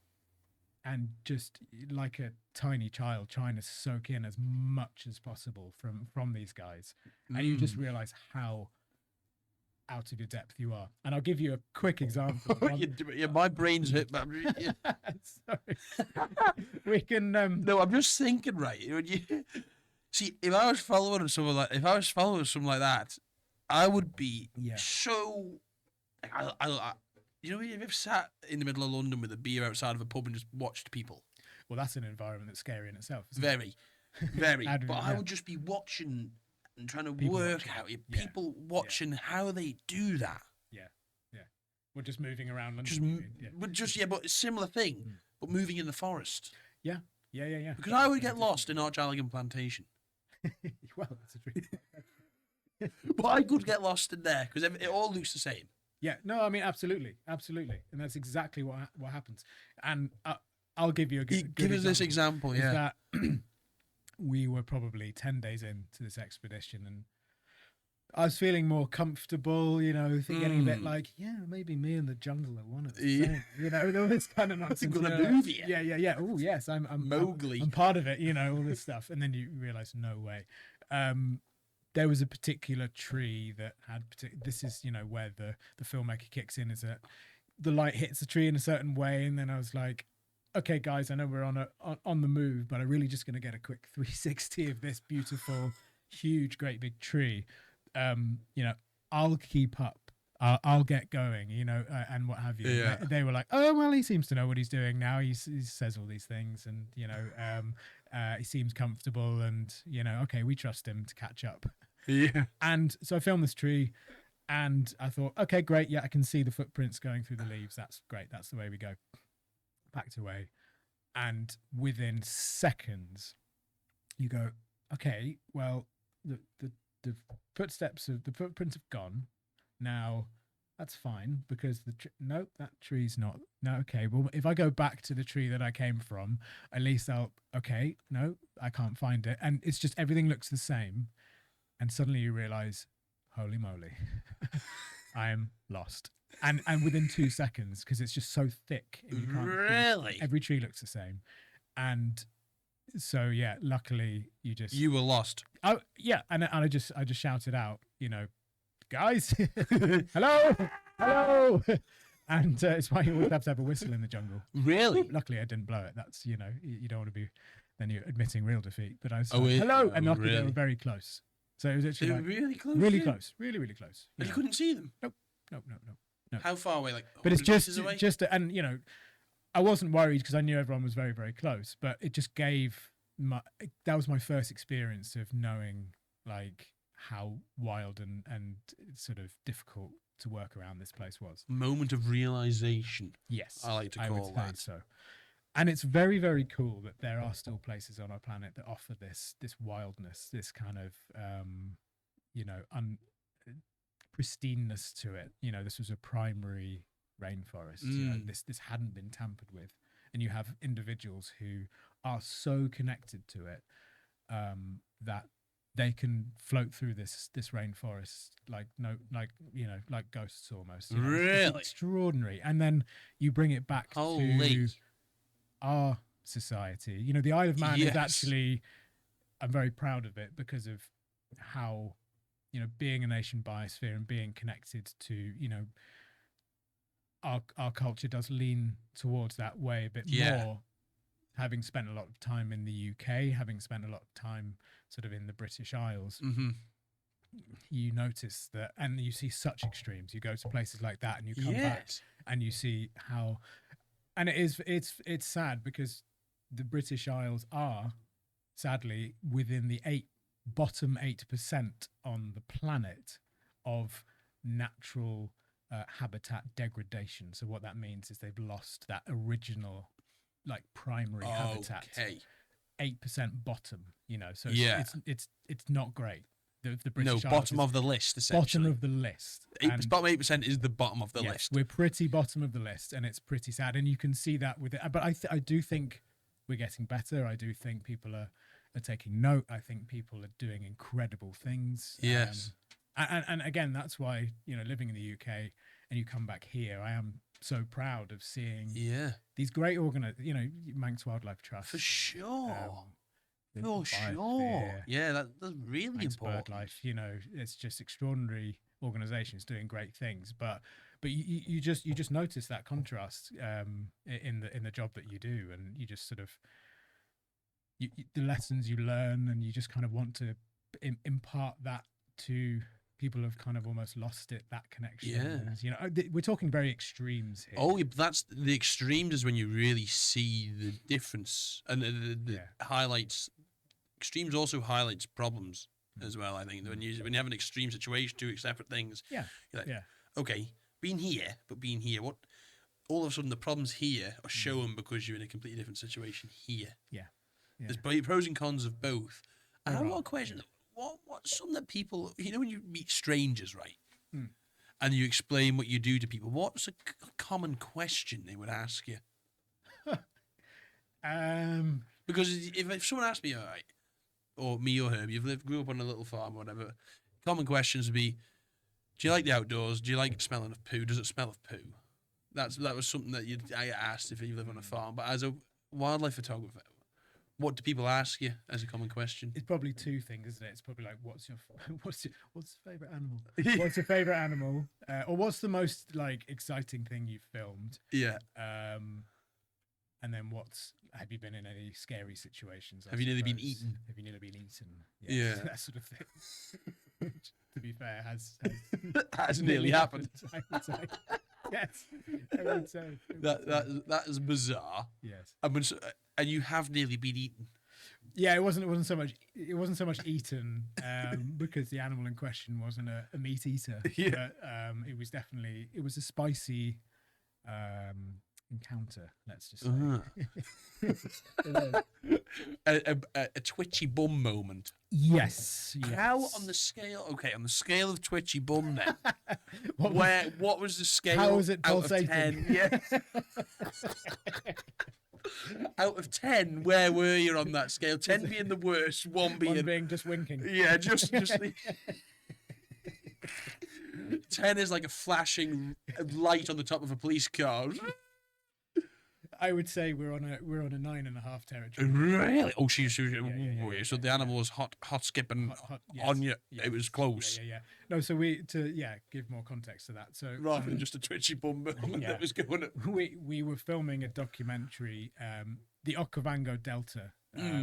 and just like a tiny child trying to soak in as much as possible from these guys, and you just realize how out of your depth you are. And I'll give you a quick example. My brain's hit. Sorry. We can. No, I'm just thinking. Right, see, if I was following someone like that, I would be so. You know, you've sat in the middle of London with a beer outside of a pub and just watched people. Well, that's an environment that's scary in itself. Very. Very. I'd But be- I yeah. would just be watching and trying to People work watching. out Yeah. people watching how they do that. Yeah, yeah. We're just moving around London. Just, you mean? Yeah. but a similar thing, but moving in the forest. Yeah, yeah, yeah, yeah. Because I would get lost in Arch Alligan Plantation. Well, that's a dream. But I could get lost in there because it all looks the same. Yeah, no, I mean, absolutely, and that's exactly what happens. And I'll give you a good Give us this example, is yeah. that we were probably 10 days into this expedition, and I was feeling more comfortable, getting a bit like, yeah, maybe me and the jungle are one of the same, all this kind of nonsense. You're gonna move here. Yeah. Oh, yes, I'm Mowgli. I'm part of it, all this stuff, and then you realize, no way. There was a particular tree that had this is where the filmmaker kicks in, is that the light hits the tree in a certain way, and then I was like, okay guys, I know we're on the move, but I'm really just going to get a quick 360 of this beautiful huge great big tree. I'll keep up, I'll get going, and what have you. Yeah. They were like, oh well, he seems to know what he's doing now, he says all these things, and he seems comfortable, and okay, we trust him to catch up. Yeah. And so I filmed this tree, and I thought, okay, great, yeah, I can see the footprints going through the leaves, that's great, that's the way we go. Packed away, and within seconds you go, okay, well, the footprints have gone now. That's fine, because nope, that tree's not. No, okay, well, if I go back to the tree that I came from, at least okay, no, I can't find it, and it's just everything looks the same. And suddenly you realize, holy moly, I am lost. And within 2 seconds, because it's just so thick. And you can't Really? every tree looks the same. And so, yeah, luckily You were lost. Oh, yeah. And I just shouted out, guys, hello. And it's why you always have to have a whistle in the jungle. Really? Luckily, I didn't blow it. That's, you don't want to be, then you're admitting real defeat. But I was Oh, like, yeah? hello. And Oh, luckily, they really? were very close. So it was They actually were like, really close. really yeah? close, really, really close. And you couldn't see them. No. How far away? Like, But it's 100 meters away? and I wasn't worried because I knew everyone was very, very close. But it just gave that was my first experience of knowing like how wild and sort of difficult to work around this place was. Moment of realization. Yes, I like to would call say that. so. And it's very, very cool that there are still places on our planet that offer this wildness, this kind of pristineness to it. This was a primary rainforest. This hadn't been tampered with, and you have individuals who are so connected to it that they can float through this rainforest like ghosts almost. Really? It's extraordinary. And then you bring it back Holy. to our society. The Isle of Man Yes. is actually, I'm very proud of it because of how, being a nation biosphere and being connected to, our culture does lean towards that way a bit more. Having spent a lot of time in the UK, having spent a lot of time sort of in the British Isles, Mm-hmm. you notice that, and you see such extremes. You go to places like that, and you come back, and you see how, and it's sad because the British Isles are sadly within the bottom 8% on the planet of natural habitat degradation. So what that means is they've lost that original like primary habitat. 8% bottom, so it's not great. The British Isles bottom of the list, essentially. bottom of the list. Bottom 8% is the bottom of the Yes, list. we're pretty bottom of the list, and it's pretty sad. And you can see that with it. But I do think we're getting better. I do think people are taking note. I think people are doing incredible things. Yes. And again, that's why, living in the UK and you come back here, I am so proud of seeing these great Manx Wildlife Trust. For sure. The For sure. Biosphere, Yeah, that's really Manx important. BirdLife, it's just extraordinary organizations doing great things. But you just notice that contrast in the job that you do, and you just sort of the lessons you learn, and you just kind of want to impart that to people who've kind of almost lost it, that connection. And, we're talking very extremes here. Oh, that's the extremes is when you really see the difference, and the highlights extremes also highlights problems as well. I think when you have an extreme situation, two separate things. Yeah. You're like, Yeah. okay, being here, what? All of a sudden, the problems here are shown because you're in a completely different situation here. Yeah. There's pros and cons of both. And I've got a question. What's something that people, when you meet strangers, right? And you explain what you do to people, what's a common question they would ask you? Because if someone asked me, all right, or me or her, grew up on a little farm or whatever, common questions would be, do you like the outdoors? Do you like smelling of poo? Does it smell of poo? That was something that I asked if you live on a farm. But as a wildlife photographer, what do people ask you as a common question? It's probably two things, isn't it? It's probably like, what's your favorite animal? What's your favorite animal? Or what's the most like exciting thing you've filmed? Yeah. And then have you been in any scary situations? Have you nearly been eaten? Have you nearly been eaten? Yeah. That sort of thing. To be fair, has nearly happened. I would say. Yes. I would say. That is bizarre. Yes. And you have nearly been eaten. Yeah, it wasn't so much eaten because the animal in question wasn't a meat eater. Yeah. But it was a spicy encounter, let's just say. A twitchy bum moment. Yes. How on the scale of twitchy bum then? What was the scale? How was it out of pulsating? 10? Yeah. Out of 10, where were you on that scale? 10 being the worst, one being just winking. Yeah, just 10 is like a flashing light on the top of a police car. I would say we're on a 9.5 territory. Really? Oh, Yeah. So the animal was hot skipping yes, on you. yes. It was close. Yeah. No, so give more context to that. So Rather than just a twitchy bum that was going up. We were filming a documentary, the Okavango Delta,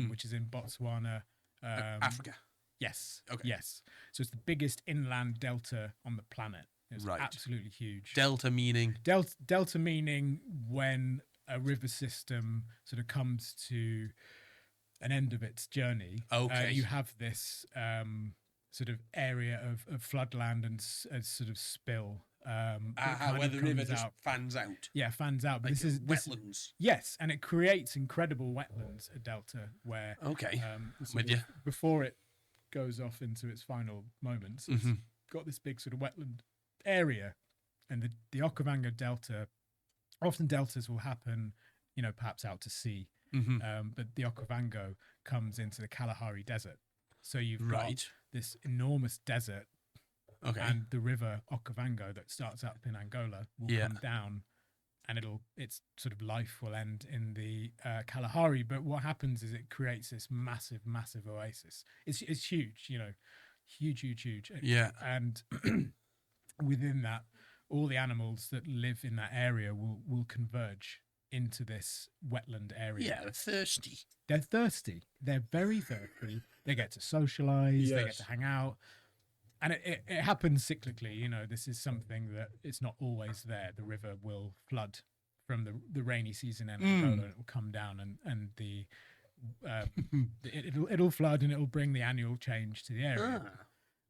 which is in Botswana, Africa. Yes. Okay. Yes. So it's the biggest inland delta on the planet. It's Right. absolutely huge. Delta meaning? Delta meaning when a river system sort of comes to an end of its journey. Okay. You have this sort of area of floodland and sort of spill. Where the river just fans out. Yeah, fans out. But Like this is wetlands. Yes, and it creates incredible wetlands, a delta, where Okay. sort With of you. before it goes off into its final moments, it's got this big sort of wetland area, and the Okavango Delta. Often deltas will happen, perhaps out to sea, but the Okavango comes into the Kalahari Desert. So you've got this enormous desert, and the river Okavango that starts up in Angola will come down, and its sort of life will end in the Kalahari. But what happens is it creates this massive, massive oasis. It's huge, huge. Yeah. And within that, all the animals that live in that area will converge into this wetland area. Yeah, they're thirsty. They're thirsty. They're very thirsty. They get to socialize. They get to hang out. And it happens cyclically. This is something that it's not always there. The river will flood from the rainy season in Angola, and it will come down and it'll flood, and it'll bring the annual change to the area.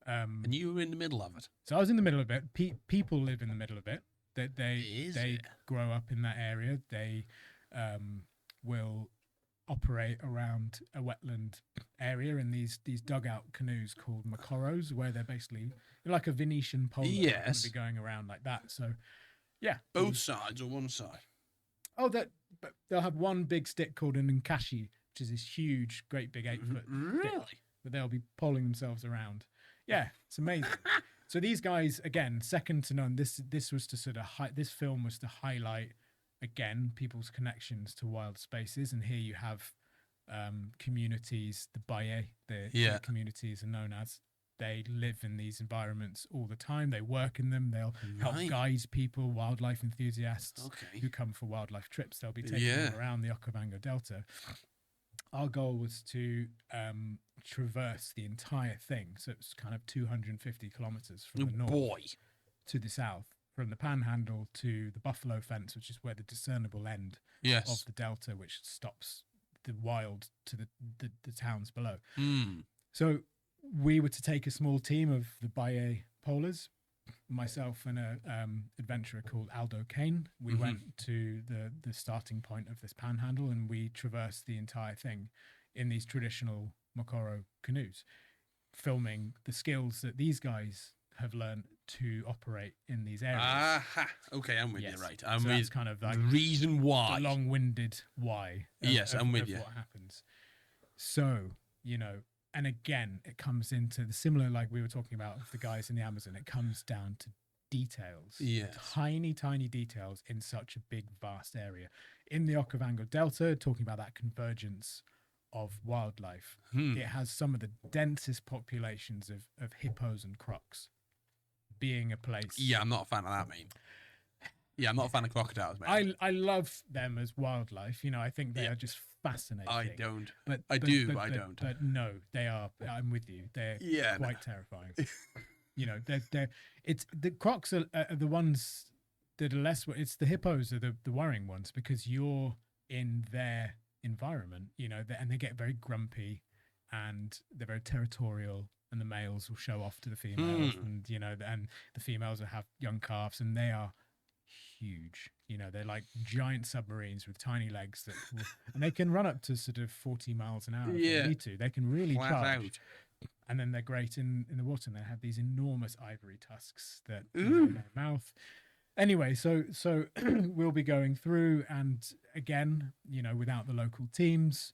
And you were in the middle of it. So I was in the middle of it. People live in the middle of it. They grow up in that area. They will operate around a wetland area in these dugout canoes called makoros, where they're basically like a Venetian polo. Yes. They're going to be going around like that. So, yeah. Both sides or one side? Oh, but they'll have one big stick called an nkashi, which is this huge, great big 8-foot Really? stick. But they'll be polling themselves around. Yeah, it's amazing. So these guys, again, second to none. This was to sort of this film was to highlight again people's connections to wild spaces, and here you have communities, the Baye, the communities are known as. They live in these environments all the time. They work in them. They'll help guide people, wildlife enthusiasts who come for wildlife trips. They'll be taking them around the Okavango Delta. Our goal was to traverse the entire thing. So it's kind of 250 kilometers from the north to the south, from the Panhandle to the Buffalo Fence, which is where the discernible end of the delta, which stops wild to the towns below. Mm. So we were to take a small team of the Baye Polars, myself and a adventurer called Aldo Kane. We went to the starting point of this panhandle, and we traversed the entire thing in these traditional Mokoro canoes, filming the skills that these guys have learned to operate in these areas. Aha. Okay, I'm with you. Right. I'm so with that's kind of like the reason why. the long-winded why. I'm with you. What happens. So, you know, and again, it comes into the similar, like we were talking about with the guys in the Amazon. It comes down to details. Yes. Tiny, tiny details in such a big, vast area. In the Okavango Delta, talking about that convergence of wildlife, it has some of the densest populations of hippos and crocs. Being a place. Yeah, I'm not a fan of that, mate. Yeah, I'm not a fan of crocodiles, mate. I love them as wildlife. You know, I think they are just fascinating. I don't. But I do, but I don't. But no, they are. I'm with you. They're quite terrifying. You know, it's the crocs are the ones that are less. It's the hippos are the worrying ones, because you're in their environment. You know, and they get very grumpy, and they're very territorial. And the males will show off to the females, and you know, and the females will have young calves, and they are huge. You know, they're like giant submarines with tiny legs and they can run up to sort of 40 miles an hour if they need to. They can really Flat charge. out. And then they're great in the water, and they have these enormous ivory tusks that in their mouth. Anyway, so we'll be going through, and again, you know, without the local teams,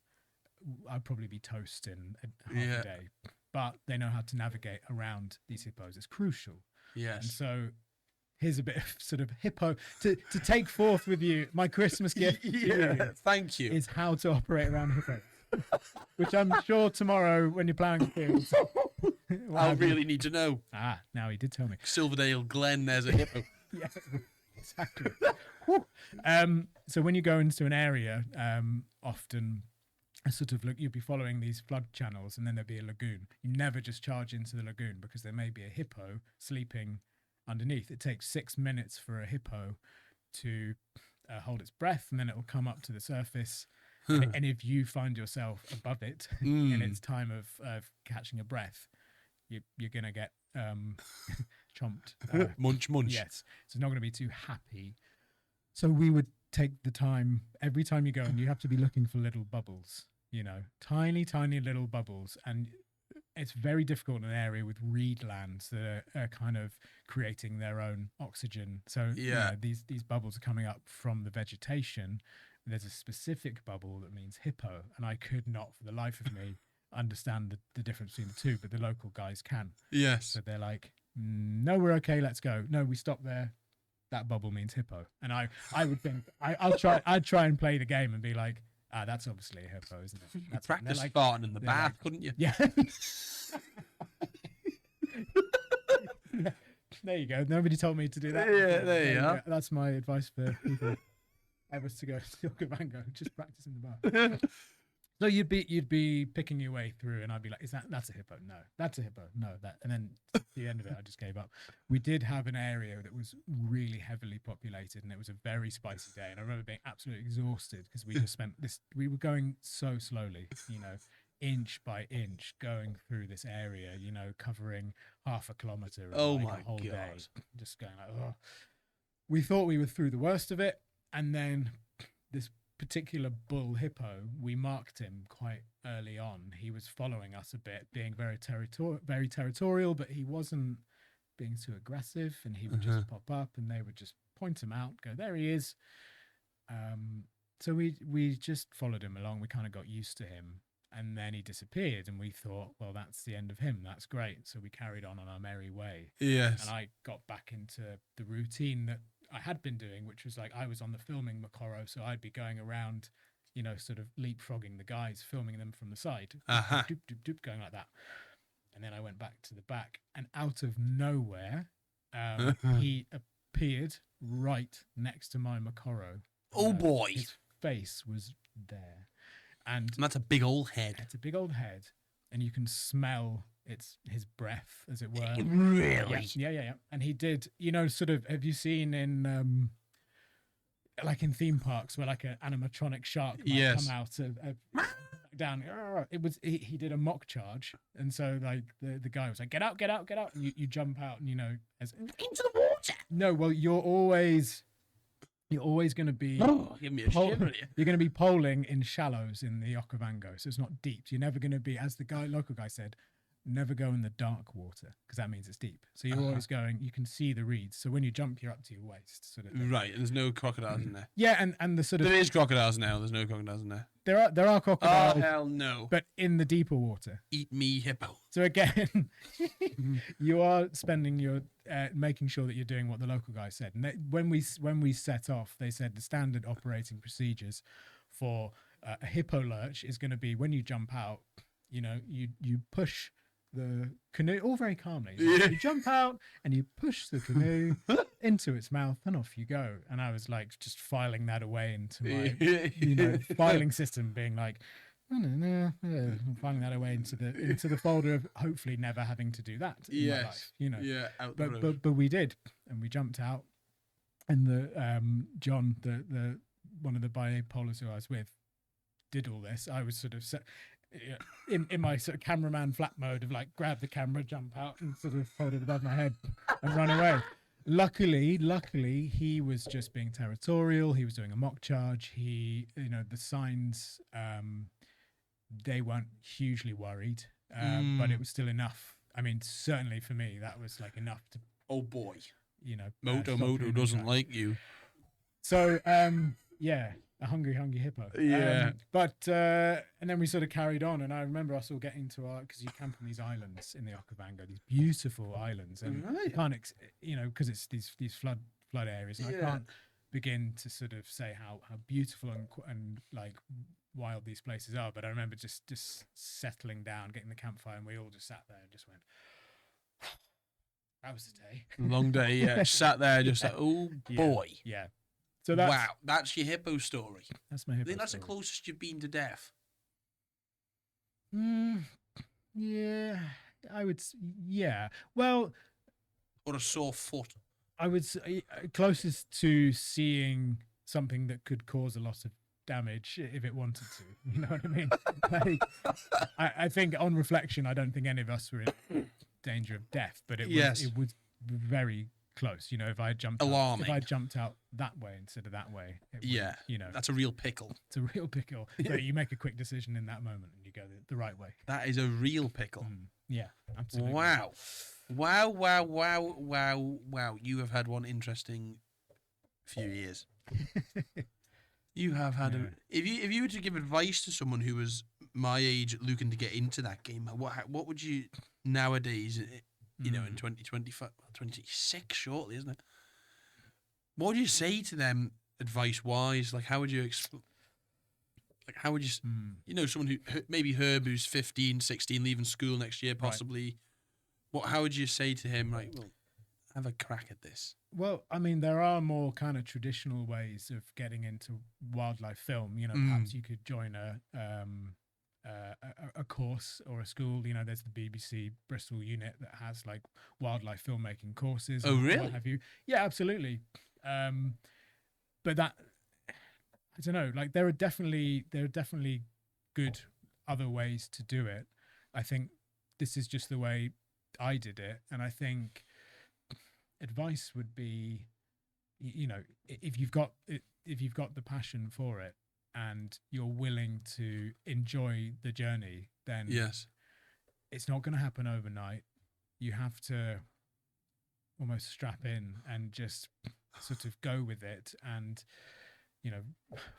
I'd probably be toast in half a day. But they know how to navigate around these hippos. It's crucial. Yes. And so here's a bit of sort of hippo to take forth with you. My Christmas gift thank you. is how to operate around hippos, which I'm sure tomorrow when you're plowing the fields. I'll really need to know. Now he did tell me. Silverdale Glen, there's a hippo. Yeah, exactly. So when you go into an area, often sort of you'll be following these flood channels, and then there'll be a lagoon. You never just charge into the lagoon, because there may be a hippo sleeping underneath. It takes 6 minutes for a hippo to hold its breath, and then it will come up to the surface. And if you find yourself above it in its time of catching a breath, you're going to get chomped. Munch. Yes. So it's not going to be too happy. So we would take the time, every time you go, and you have to be looking for little bubbles, you know, tiny, tiny little bubbles. And it's very difficult in an area with reed lands that are kind of creating their own oxygen. So you know, these bubbles are coming up from the vegetation. There's a specific bubble that means hippo, and I could not for the life of me understand the difference between the two, but the local guys can. Yes. So they're like, no, we're okay, let's go. No, we stop there. That bubble means hippo. And I would think I'd try and play the game and be like, that's obviously a hippo, isn't it? That's practice like, farting in the bath, couldn't you? Yeah. There you go. Nobody told me to do that. Yeah, there you are. That's my advice for people ever to go to Okavango. Just practice in the bath. So you'd be picking your way through, and I'd be like, that's a hippo? No, that's a hippo. No, that. And then at the end of it, I just gave up. We did have an area that was really heavily populated, and it was a very spicy day. And I remember being absolutely exhausted because we just spent we were going so slowly, you know, inch by inch, going through this area, you know, covering half a kilometer. Oh like my a whole God. day, just going like, oh. We thought we were through the worst of it, and then this particular bull hippo, we marked him quite early on. He was following us a bit, being very territorial, but he wasn't being too aggressive, and he would just pop up, and they would just point him out, go, there he is. So we just followed him along. We kind of got used to him, and then he disappeared, and we thought, well, that's the end of him. That's great. So we carried on our merry way. Yes. And I got back into the routine that I had been doing, which was like I was on the filming Mokoro, so I'd be going around, you know, sort of leapfrogging the guys, filming them from the side, doop, doop, doop, going like that. And then I went back to the back, and out of nowhere, he appeared right next to my Mokoro. Oh boy! His face was there, and that's a big old head. It's a big old head, and you can smell his breath, as it were. Really? Yeah. And he did, you know, sort of, have you seen in like in theme parks where like an animatronic shark might come out of down. He did a mock charge, and so like the guy was like, get out, and you jump out, and as Into the water. no, well you're always going to be give me a shiver here. You're going to be poling in shallows in the Okavango, so it's not deep. You're never going to be, as the local guy said, never go in the dark water because that means it's deep. So you're always going. You can see the reeds. So when you jump, you're up to your waist, sort of thing. Right, and there's no crocodiles in there. Yeah, and the sort of there is crocodiles now. There's no crocodiles in there. There are crocodiles. Oh hell no! But in the deeper water. Eat me, hippo. So again, you are spending your making sure that you're doing what the local guy said. And when we set off, they said the standard operating procedures for a hippo lurch is going to be when you jump out. You push the canoe all very calmly. You jump out and you push the canoe into its mouth, and off you go. And I was like, just filing that away into my, filing system, being like, filing that away into the folder of hopefully never having to do that in my life. Yeah, out the road. But we did, and we jumped out, and the John, the one of the bipolars who I was with, did all this. I was sort of in my sort of cameraman flat mode of like grab the camera, jump out, and sort of hold it above my head and run away. Luckily, he was just being territorial. He was doing a mock charge. The signs, they weren't hugely worried, but it was still enough. I mean, certainly for me, that was like enough to. Oh boy, Moto doesn't like you. So, yeah. A hungry hippo. Yeah. And then we sort of carried on, and I remember us all getting to because you camp on these islands in the Okavango, these beautiful islands, and you can't, because it's these flood areas, and I can't begin to sort of say how beautiful and like wild these places are. But I remember just settling down, getting the campfire, and we all just sat there and just went, that was the day. Long day, yeah. Sat there just like, oh boy. Yeah. So that's your hippo story. That's my hippo. I think that's story. the closest you've been to death. Yeah, I would. Yeah, well, or a sore foot. I would say closest to seeing something that could cause a lot of damage if it wanted to. You know what I mean? Like, I think on reflection, I don't think any of us were in danger of death, but it was very close. If I jumped out that way instead of that way, that's a real pickle. It's a real pickle. But you make a quick decision in that moment and you go the right way. That is a real pickle. Yeah, absolutely. Wow. You have had one interesting few years. You have had if you were to give advice to someone who was my age looking to get into that game, what would you nowadays? In 2025, 26 shortly, isn't it? What would you say to them advice-wise? Like, how would you someone who, maybe Herb, who's 15, 16, leaving school next year, possibly. Right. How would you say to him, like, well, have a crack at this? Well, I mean, there are more kind of traditional ways of getting into wildlife film. Perhaps you could join a course or a school. There's the BBC Bristol unit that has like wildlife filmmaking courses. Oh, really? What have you? Yeah, absolutely. But that, I don't know. Like there are definitely good other ways to do it. I think this is just the way I did it, and I think advice would be, if you've got the passion for it and you're willing to enjoy the journey, then it's not going to happen overnight. You have to almost strap in and just sort of go with it. And,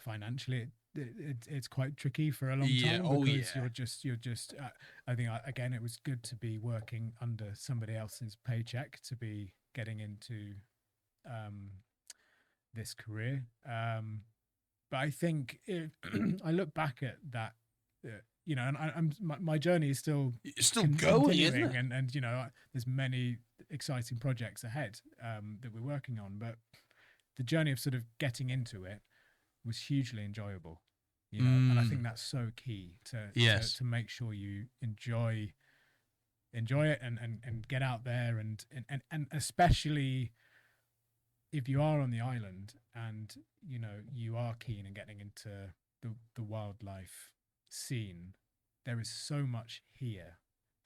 financially, it's quite tricky for a long time because you're just. I think again, it was good to be working under somebody else's paycheck to be getting into this career. But I think I look back at that, and my journey is still going, isn't it? And there's many exciting projects ahead that we're working on. But the journey of sort of getting into it was hugely enjoyable, and I think that's so key to make sure you enjoy it and get out there and especially if you are on the island and you know you are keen in getting into the wildlife scene, there is so much here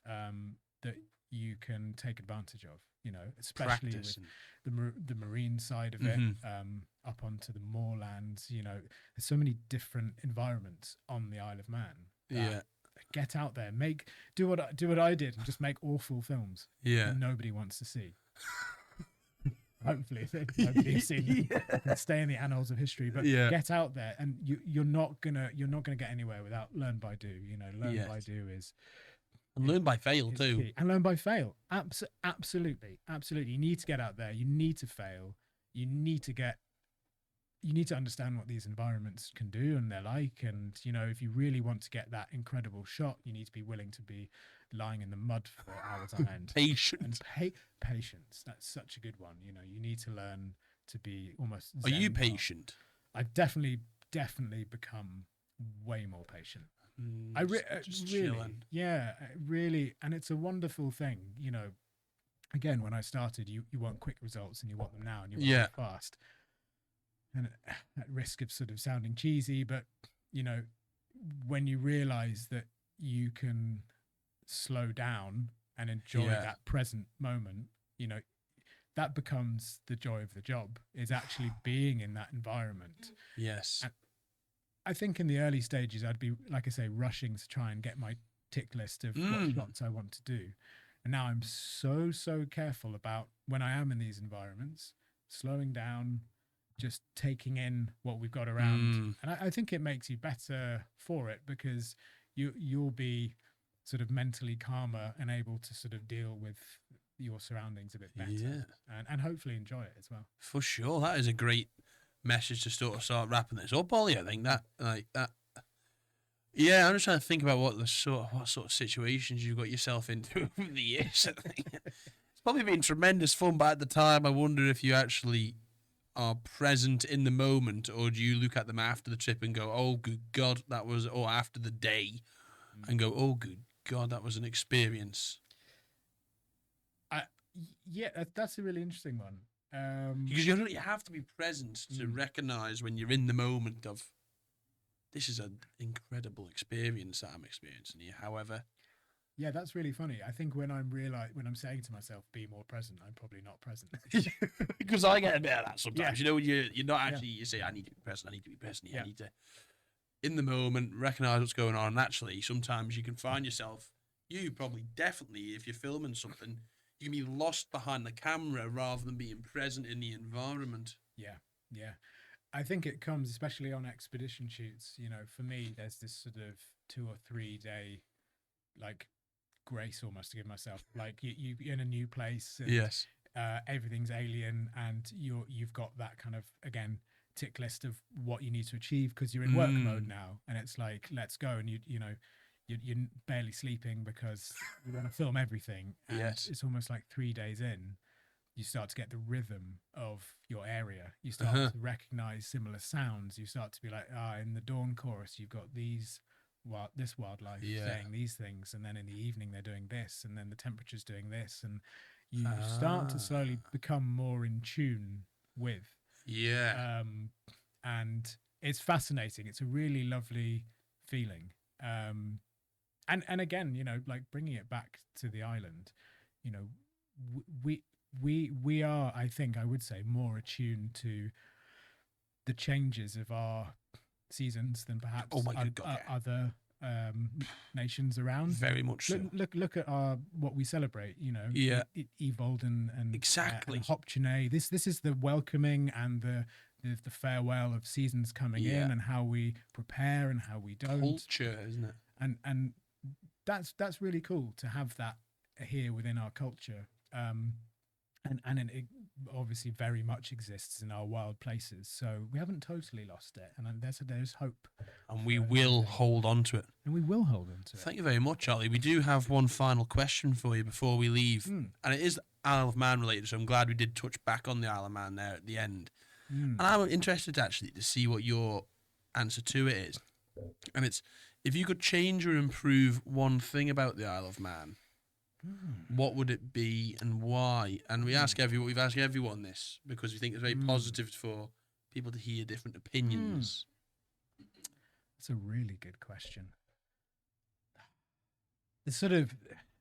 that you can take advantage of. You know, especially Practice. with the marine side of it, up onto the moorlands. You know, there's so many different environments on the Isle of Man. Yeah. Get out there, do what I did, and just make awful films that nobody wants to see. Hopefully, nobody has seen them. And stay in the annals of history. But get out there, and you're not gonna get anywhere without learn by do. You know, learn by do is. And learn by fail too. Key. And learn by fail. Absolutely. You need to get out there. You need to fail. You need to understand what these environments can do and they're like. And, you know, if you really want to get that incredible shot, you need to be willing to be lying in the mud for hours on end. Patience. And patience. That's such a good one. You know, you need to learn to be almost. Are you patient? I've definitely become way more patient. Really, and it's a wonderful thing, you know. Again, when I started, you want quick results and you want them now and you want them fast. And at risk of sort of sounding cheesy, but you know, when you realize that you can slow down and enjoy that present moment, you know, that becomes the joy of the job, is actually being in that environment. Yes. And I think in the early stages, I'd be, like I say, rushing to try and get my tick list of what shots I want to do. And now I'm so careful about when I am in these environments, slowing down, just taking in what we've got around. And I think it makes you better for it, because you'll be sort of mentally calmer and able to sort of deal with your surroundings a bit better and hopefully enjoy it as well. For sure. That is a great message to start wrapping this up, Olly. I think that. Yeah, I'm just trying to think about what sort of situations you got yourself into over the years. I think it's probably been tremendous fun, but at the time, I wonder if you actually are present in the moment, or do you look at them after the trip and go, "Oh, good God, that was," or after the day, and go, "Oh, good God, that was an experience." That's a really interesting one. Because you have to be present to recognize when you're in the moment of, this is an incredible experience that I'm experiencing here. However, yeah, that's really funny. I think when I'm saying to myself, "Be more present," I'm probably not present. Because I get a bit of that sometimes. You know, when you're not actually. You say, "I need to be present. I need to be present. I need to," in the moment, recognize what's going on. And actually, sometimes you can find yourself. You probably definitely, if you're filming something, you can be lost behind the camera rather than being present in the environment. Yeah. I think it comes, especially on expedition shoots, you know, for me, there's this sort of 2 or 3 day, like, grace almost to give myself. Like, you're in a new place. And, everything's alien, and you've got that kind of, again, tick list of what you need to achieve because you're in work mode now. And it's like, let's go. And, you know, you're barely sleeping because you want to film everything. And it's almost like 3 days in, you start to get the rhythm of your area. You start to recognize similar sounds. You start to be like, in the dawn chorus, you've got this wildlife saying these things, and then in the evening they're doing this, and then the temperature's doing this, and you start to slowly become more in tune with. And it's fascinating. It's a really lovely feeling. And again, you know, like bringing it back to the island, you know, we are, I think I would say, more attuned to the changes of our seasons than perhaps other nations around. Very much so. Look at what we celebrate, you know. Evold and exactly. And Hopchune. This is the welcoming and the farewell of seasons coming in, and how we prepare and how we don't. Culture, isn't it? And that's really cool to have that here within our culture. And it obviously very much exists in our wild places. So we haven't totally lost it. And there's hope. And we will hold on to it. And we will hold on to it. Thank you very much, Olly. We do have one final question for you before we leave. And it is Isle of Man related, so I'm glad we did touch back on the Isle of Man there at the end. And I'm interested actually to see what your answer to it is. And it's, if you could change or improve one thing about the Isle of Man, what would it be and why? And we've asked everyone this because we think it's very positive for people to hear different opinions? That's a really good question. It's sort of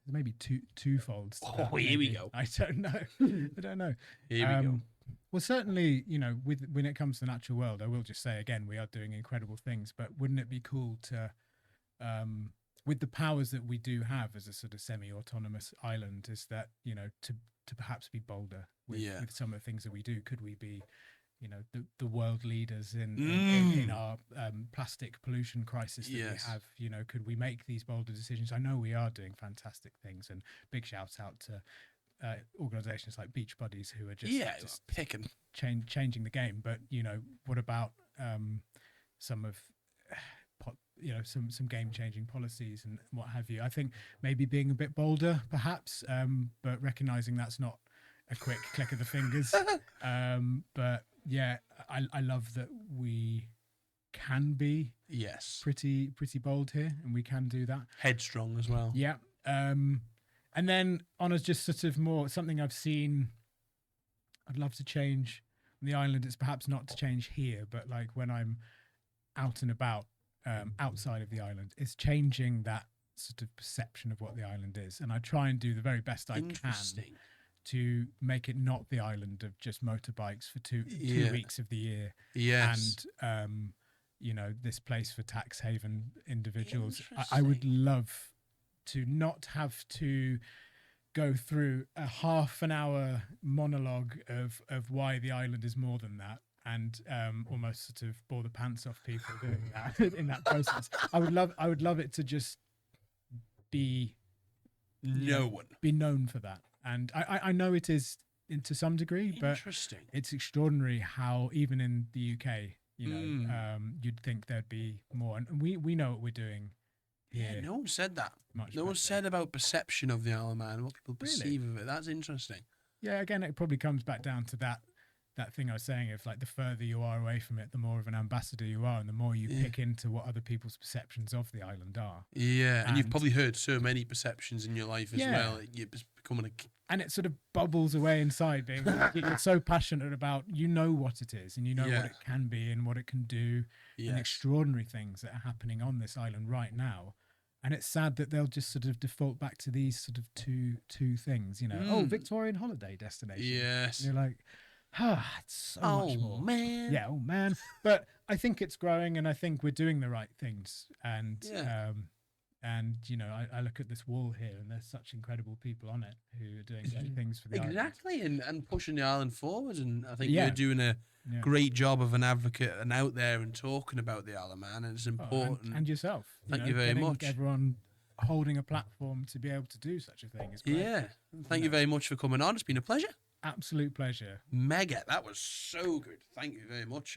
maybe twofold. Oh, here we go. I don't know. I don't know. Here we go. Well, certainly, you know, when it comes to the natural world, I will just say again, we are doing incredible things. But wouldn't it be cool to, with the powers that we do have as a sort of semi-autonomous island, is that, you know, to perhaps be bolder with some of the things that we do? Could we be, you know, the world leaders in our plastic pollution crisis that we have? You know, could we make these bolder decisions? I know we are doing fantastic things, and big shout out to organizations like Beach Buddies who are just picking changing the game. But you know, what about some of some game changing policies and what have you? I think maybe being a bit bolder, perhaps, but recognizing that's not a quick click of the fingers. But yeah, I love that we can be pretty bold here, and we can do that. Headstrong as well. Yeah. And then on a just sort of more something I've seen, I'd love to change on the island. It's perhaps not to change here, but like when I'm out and about outside of the island, it's changing that sort of perception of what the island is. And I try and do the very best I can to make it not the island of just motorbikes for two weeks of the year. Yes. And, you know, this place for tax haven individuals. I would love to not have to go through a half an hour monologue of why the island is more than that, and almost sort of bore the pants off people doing that in that process. I would love it to just be known for that. And I know it is to some degree, but it's extraordinary how even in the UK, you know, you'd think there'd be more. And we know what we're doing. Yeah, no one said that. No one said about perception of the Isle of Man, what people perceive of it. That's interesting. Yeah, again, it probably comes back down to that thing I was saying of like the further you are away from it, the more of an ambassador you are, and the more you pick into what other people's perceptions of the island are. Yeah, and you've probably heard so many perceptions in your life as well. You're becoming and it sort of bubbles away inside, being you're so passionate about, you know what it is, and you know what it can be and what it can do, and extraordinary things that are happening on this island right now. And it's sad that they'll just sort of default back to these sort of two things, you know. Victorian holiday destination. Yes. And you're like, it's so much more. Man. Yeah, oh man. But I think it's growing, and I think we're doing the right things. And you know, I look at this wall here, and there's such incredible people on it who are doing great things for the island. Exactly, and pushing the island forward. And I think you're doing a great job of an advocate and out there and talking about the Isle of Man, and it's important. And yourself. Thank you very much. Everyone holding a platform to be able to do such a thing is great. Yeah, thank you very much for coming on. It's been a pleasure. Absolute pleasure. Mega. That was so good. Thank you very much.